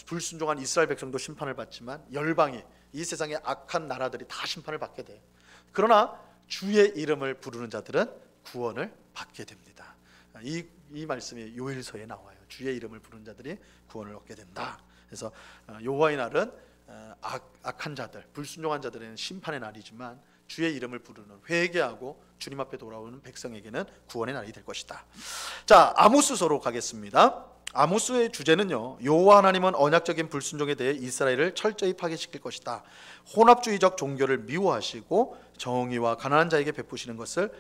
S1: 불순종한 이스라엘 백성도 심판을 받지만 열방이, 이 세상의 악한 나라들이 다 심판을 받게 돼요. 그러나 주의 이름을 부르는 자들은 구원을 받게 됩니다. 이 말씀이 요엘서에 나와요. 주의 이름을 부르는 자들이 구원을 얻게 된다. 그래서 여호와의 날은 악한 자들, 불순종한 자들에게는 심판의 날이지만 주의 이름을 부르는, 회개하고 주님 앞에 돌아오는 백성에게는 구원의 날이 될 것이다. 자, 아모스서로 가겠습니다. 아모스의 주제는요, 여호와 하나님은 언약적인 불순종에 대해 이스라엘을 철저히 파괴시킬 것이다. 혼합주의적 종교를 미워하시고 정의와 가난한 자에게 베푸시는 것을,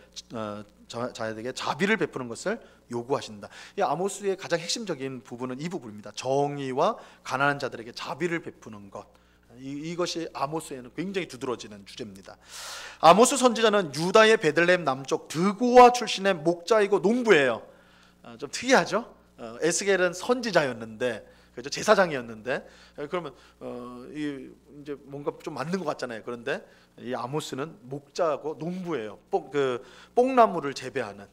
S1: 자에게 자비를 베푸는 것을 요구하신다. 이 아모스의 가장 핵심적인 부분은 이 부분입니다. 정의와 가난한 자들에게 자비를 베푸는 것. 이것이 아모스에는 굉장히 두드러지는 주제입니다. 아모스 선지자는 유다의 베들레헴 남쪽 드고아 출신의 목자이고 농부예요. 좀 특이하죠? 에스겔은 선지자였는데, 그죠? 제사장이었는데, 그러면 이제 뭔가 좀 맞는 것 같잖아요. 그런데 이 아모스는 목자고 농부예요. 뽕나무를 재배하는,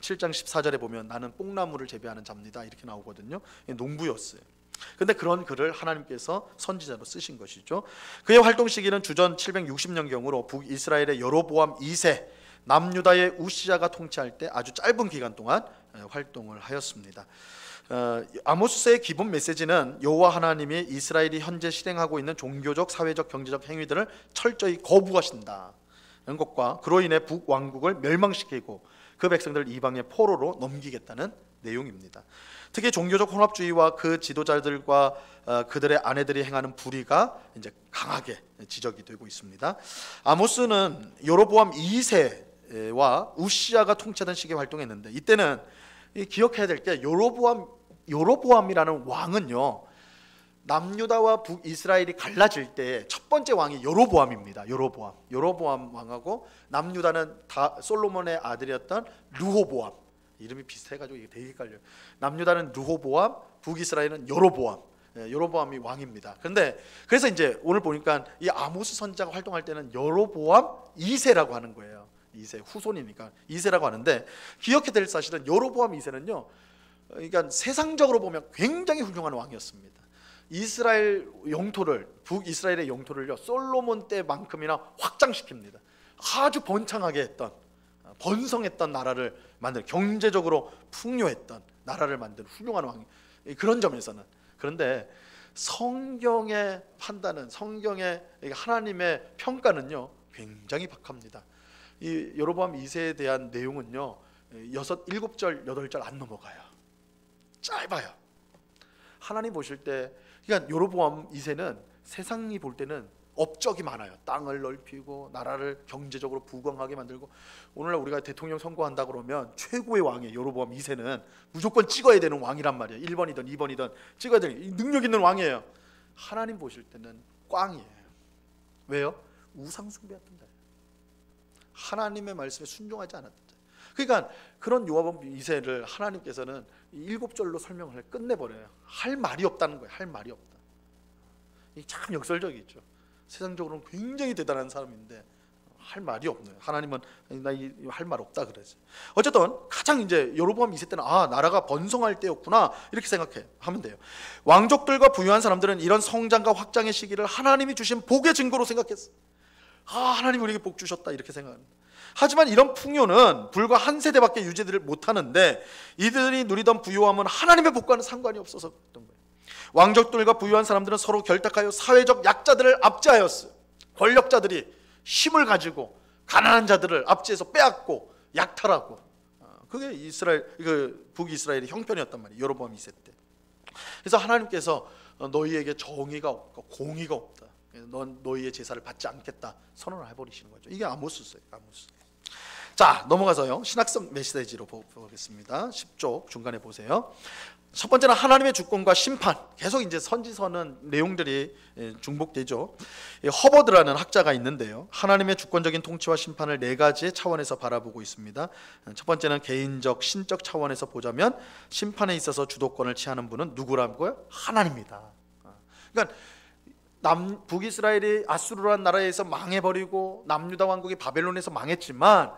S1: 7장 14절에 보면 나는 뽕나무를 재배하는 자입니다, 이렇게 나오거든요. 농부였어요. 근데 그런 그를 하나님께서 선지자로 쓰신 것이죠. 그의 활동 시기는 주전 760년경으로 북이스라엘의 여로보암 2세, 남유다의 우시야가 통치할 때 아주 짧은 기간 동안 활동을 하였습니다. 아모스의 기본 메시지는 여호와 하나님이 이스라엘이 현재 실행하고 있는 종교적, 사회적, 경제적 행위들을 철저히 거부하신다는 것과 그로 인해 북왕국을 멸망시키고 그 백성들을 이방의 포로로 넘기겠다는 내용입니다. 특히 종교적 혼합주의와 그 지도자들과 그들의 아내들이 행하는 불의가 이제 강하게 지적이 되고 있습니다. 아모스는 여로보암 2세와 우시야가 통치하던 시기에 활동했는데, 이때는 기억해야 될 게 여로보암이라는 왕은요, 남유다와 북이스라엘이 갈라질 때 첫 번째 왕이 여로보암입니다. 여로보암 왕하고 남유다는 다 솔로몬의 아들이었던 르호보암, 이름이 비슷해가지고 이게 되게 헷갈려요. 남유다는 르호보암, 북이스라엘은 여로보암이 왕입니다. 그래서 이제 오늘 보니까 이 아모스 선지자가 활동할 때는 여로보암 2세라고 하는 거예요. 2세 후손이니까 2세라고 하는데, 기억해야 될 사실은 여로보암 2세는요, 그러니까 세상적으로 보면 굉장히 훌륭한 왕이었습니다. 이스라엘 영토를, 북이스라엘의 영토를요, 솔로몬 때만큼이나 확장시킵니다. 아주 번창하게 했던, 번성했던 나라를 만든, 경제적으로 풍요했던 나라를 만든 훌륭한 왕, 그런 점에서는. 그런데 성경의 판단은, 성경의 하나님의 평가는요, 굉장히 박합니다. 이 여로보암 2세에 대한 내용은요, 7절, 8절 안 넘어가요. 짧아요. 하나님 보실 때, 그러니까 여로보암 2세는 세상이 볼 때는 업적이 많아요. 땅을 넓히고 나라를 경제적으로 부강하게 만들고, 오늘날 우리가 대통령 선거한다 그러면 최고의 왕이 여로보암 2세는 무조건 찍어야 되는 왕이란 말이에요. 1번이든 2번이든 찍어야 되는 능력 있는 왕이에요. 하나님 보실 때는 꽝이에요. 왜요? 우상 숭배했던 자예요. 하나님의 말씀에 순종하지 않았던 자예요. 그러니까 그런 여로보암 2세를 하나님께서는 7절로 설명을 끝내버려요. 할 말이 없다는 거예요. 할 말이 없다. 이게 참 역설적이죠. 세상적으로는 굉장히 대단한 사람인데 할 말이 없네요. 하나님은 나 할 말 없다 그러지. 어쨌든 가장 이제 여로보암 2세 때는 나라가 번성할 때였구나, 이렇게 생각하면 돼요. 왕족들과 부유한 사람들은 이런 성장과 확장의 시기를 하나님이 주신 복의 증거로 생각했어. 하나님 우리에게 복 주셨다, 이렇게 생각합니다. 하지만 이런 풍요는 불과 한 세대밖에 유지를 못하는데, 이들이 누리던 부유함은 하나님의 복과는 상관이 없어서 그랬던 거예요. 왕족들과 부유한 사람들은 서로 결탁하여 사회적 약자들을 압제하였어요. 권력자들이 힘을 가지고 가난한 자들을 압제해서 빼앗고 약탈하고, 그게 북이스라엘의 형편이었단 말이에요. 여로보암 2세 때. 그래서 하나님께서 너희에게 정의가 없고 공의가 없다, 넌 너희의 제사를 받지 않겠다 선언을 해버리시는 거죠. 이게 아모스예요. 아모스. 자, 넘어가서요 신학성 메시지로 보겠습니다. 10쪽 중간에 보세요. 첫 번째는 하나님의 주권과 심판. 계속 이제 선지서는 내용들이 중복되죠. 허버드라는 학자가 있는데요, 하나님의 주권적인 통치와 심판을 네 가지의 차원에서 바라보고 있습니다. 첫 번째는 개인적 신적 차원에서 보자면 심판에 있어서 주도권을 취하는 분은 누구라고요? 하나님이다. 그러니까 북이스라엘이 아수르라는 나라에서 망해버리고 남유다 왕국이 바벨론에서 망했지만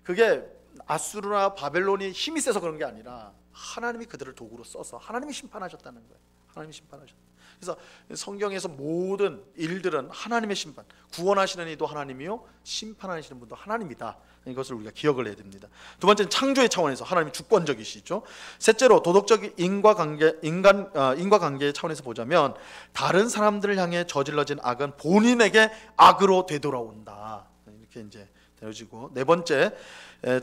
S1: 그게 아수르나 바벨론이 힘이 세서 그런 게 아니라 하나님이 그들을 도구로 써서 하나님이 심판하셨다는 거예요. 하나님이 심판하셨다. 그래서 성경에서 모든 일들은 하나님의 심판, 구원하시는 이도 하나님이요 심판하시는 분도 하나님이다. 이것을 우리가 기억을 해야 됩니다. 두 번째는 창조의 차원에서 하나님이 주권적이시죠. 셋째로 도덕적 인과관계의 차원에서 보자면 다른 사람들을 향해 저질러진 악은 본인에게 악으로 되돌아온다. 이렇게 이제 되어지고, 네 번째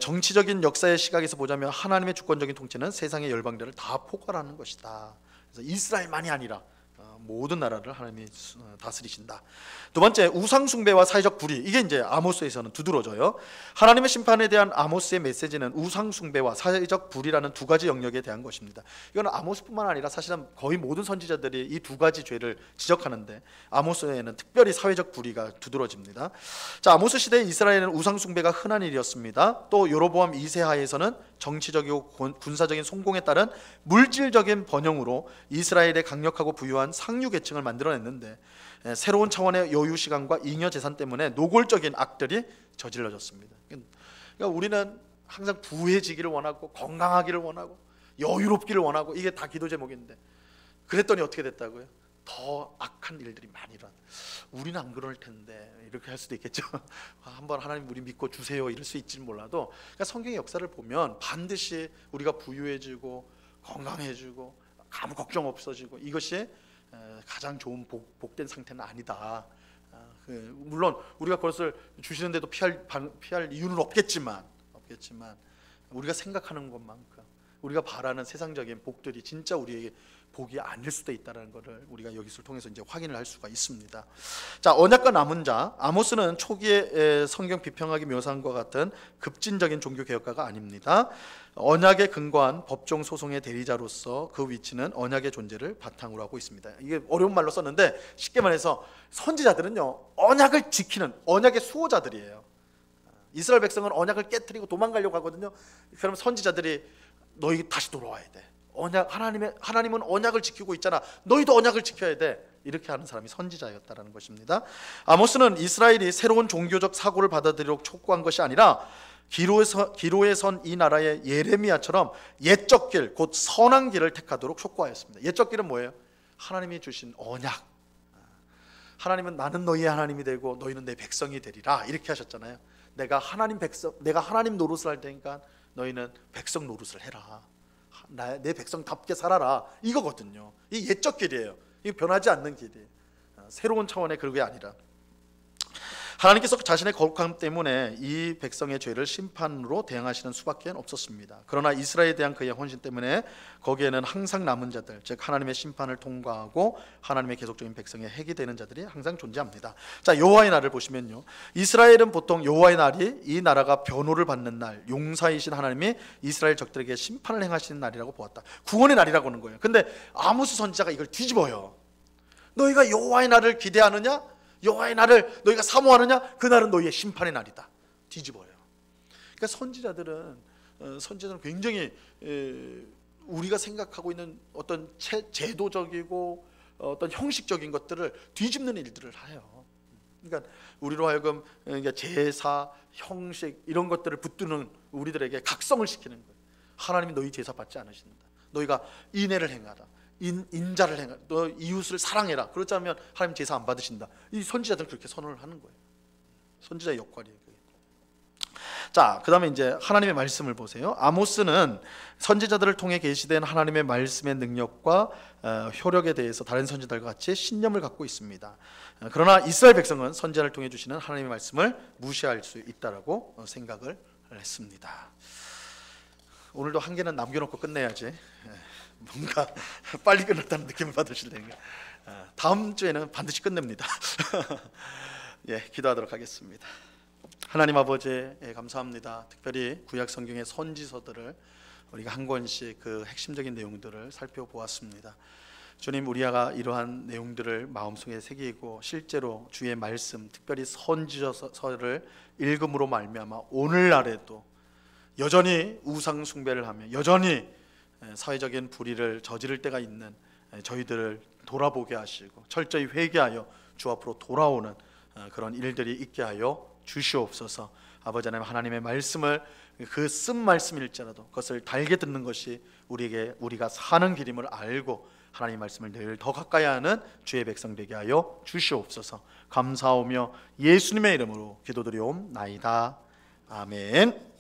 S1: 정치적인 역사의 시각에서 보자면 하나님의 주권적인 통치는 세상의 열방들을 다 포괄하는 것이다. 그래서 이스라엘만이 아니라 모든 나라를 하나님이 다스리신다. 두 번째 우상 숭배와 사회적 불의. 이게 이제 아모스에서는 두드러져요. 하나님의 심판에 대한 아모스의 메시지는 우상 숭배와 사회적 불의라는 두 가지 영역에 대한 것입니다. 이거는 아모스뿐만 아니라 사실은 거의 모든 선지자들이 이 두 가지 죄를 지적하는데 아모스에는 특별히 사회적 불의가 두드러집니다. 자, 아모스 시대의 이스라엘은 우상 숭배가 흔한 일이었습니다. 또 여로보암 2세 하에서는 정치적이고 군사적인 성공에 따른 물질적인 번영으로 이스라엘의 강력하고 부유한 상류 계층을 만들어냈는데 새로운 차원의 여유 시간과 잉여 재산 때문에 노골적인 악들이 저질러졌습니다. 그러니까 우리는 항상 부해지기를 원하고 건강하기를 원하고 여유롭기를 원하고 이게 다 기도 제목인데 그랬더니 어떻게 됐다고요? 더 악한 일들이 많이 일어나. 우리는 안 그럴 텐데 이렇게 할 수도 있겠죠. 한번 하나님 우리 믿고 주세요 이럴 수 있지는 몰라도 그러니까 성경의 역사를 보면 반드시 우리가 부유해지고 건강해지고 아무 걱정 없어지고 이것이 가장 좋은 복된 상태는 아니다. 물론 우리가 그것을 주시는데도 피할 이유는 없겠지만 우리가 생각하는 것만큼 우리가 바라는 세상적인 복들이 진짜 우리에게 복이 아닐 수도 있다는 것을 우리가 여기서 통해서 이제 확인을 할 수가 있습니다. 자, 언약과 남은 자. 아모스는 초기에 성경 비평하기 묘사한 것 같은 급진적인 종교 개혁가가 아닙니다. 언약에 근거한 법정 소송의 대리자로서 그 위치는 언약의 존재를 바탕으로 하고 있습니다. 이게 어려운 말로 썼는데 쉽게 말해서 선지자들은요 언약을 지키는 언약의 수호자들이에요. 이스라엘 백성은 언약을 깨트리고 도망가려고 하거든요. 그럼 선지자들이 너희 다시 돌아와야 돼. 하나님은 언약을 지키고 있잖아. 너희도 언약을 지켜야 돼. 이렇게 하는 사람이 선지자였다라는 것입니다. 아모스는 이스라엘이 새로운 종교적 사고를 받아들이도록 촉구한 것이 아니라 기로에 선 이 나라의 예레미야처럼 옛적 길, 곧 선한 길을 택하도록 촉구하였습니다. 옛적 길은 뭐예요? 하나님이 주신 언약. 하나님은 나는 너희의 하나님이 되고 너희는 내 백성이 되리라 이렇게 하셨잖아요. 내가 하나님 노릇을 할 테니까 너희는 백성 노릇을 해라. 내 백성답게 살아라. 이거거든요. 이 옛적 길이에요. 이 변하지 않는 길이에요. 새로운 차원의 그게 아니라 하나님께서 자신의 거룩함 때문에 이 백성의 죄를 심판으로 대항하시는 수밖에 없었습니다. 그러나 이스라엘에 대한 그의 헌신 때문에 거기에는 항상 남은 자들, 즉 하나님의 심판을 통과하고 하나님의 계속적인 백성의 핵이 되는 자들이 항상 존재합니다. 자, 여호와의 날을 보시면요, 이스라엘은 보통 여호와의 날이 이 나라가 변호를 받는 날, 용사이신 하나님이 이스라엘 적들에게 심판을 행하시는 날이라고 보았다. 구원의 날이라고 하는 거예요. 근데 아모스 선지자가 이걸 뒤집어요. 너희가 여호와의 날을 기대하느냐? 여호와의 날을 너희가 사모하느냐? 그 날은 너희의 심판의 날이다. 뒤집어요. 그러니까 선지자들은 굉장히 우리가 생각하고 있는 어떤 제도적이고 어떤 형식적인 것들을 뒤집는 일들을 해요. 그러니까 우리로 하여금 제사, 형식 이런 것들을 붙드는 우리들에게 각성을 시키는 거예요. 하나님이 너희 제사 받지 않으신다. 너희가 인애를 행하라. 인자를 행하라. 너 이웃을 사랑해라. 그렇지 않으면 하나님 제사 안 받으신다. 이 선지자들은 그렇게 선언을 하는 거예요. 선지자의 역할이에요. 자, 그 다음에 이제 하나님의 말씀을 보세요. 아모스는 선지자들을 통해 계시된 하나님의 말씀의 능력과 효력에 대해서 다른 선지자들과 같이 신념을 갖고 있습니다. 그러나 이스라엘 백성은 선지자를 통해 주시는 하나님의 말씀을 무시할 수 있다라고 생각을 했습니다. 오늘도 한 개는 남겨놓고 끝내야지. 뭔가 빨리 끝났다는 느낌을 받으실래요? 다음 주에는 반드시 끝냅니다. 예, 기도하도록 하겠습니다. 하나님 아버지, 감사합니다. 특별히 구약 성경의 선지서들을 우리가 한 권씩 그 핵심적인 내용들을 살펴보았습니다. 주님, 우리가 이러한 내용들을 마음속에 새기고 실제로 주의 말씀, 특별히 선지서를 읽음으로 말미암아 오늘날에도 여전히 우상 숭배를 하며 여전히 사회적인 불의를 저지를 때가 있는 저희들을 돌아보게 하시고 철저히 회개하여 주 앞으로 돌아오는 그런 일들이 있게 하여 주시옵소서. 아버지 하나님, 하나님의 말씀을 그 쓴 말씀일지라도 그것을 달게 듣는 것이 우리가 사는 길임을 알고 하나님의 말씀을 늘 더 가까이 하는 주의 백성 되게 하여 주시옵소서. 감사하며 예수님의 이름으로 기도드리옵나이다. 아멘.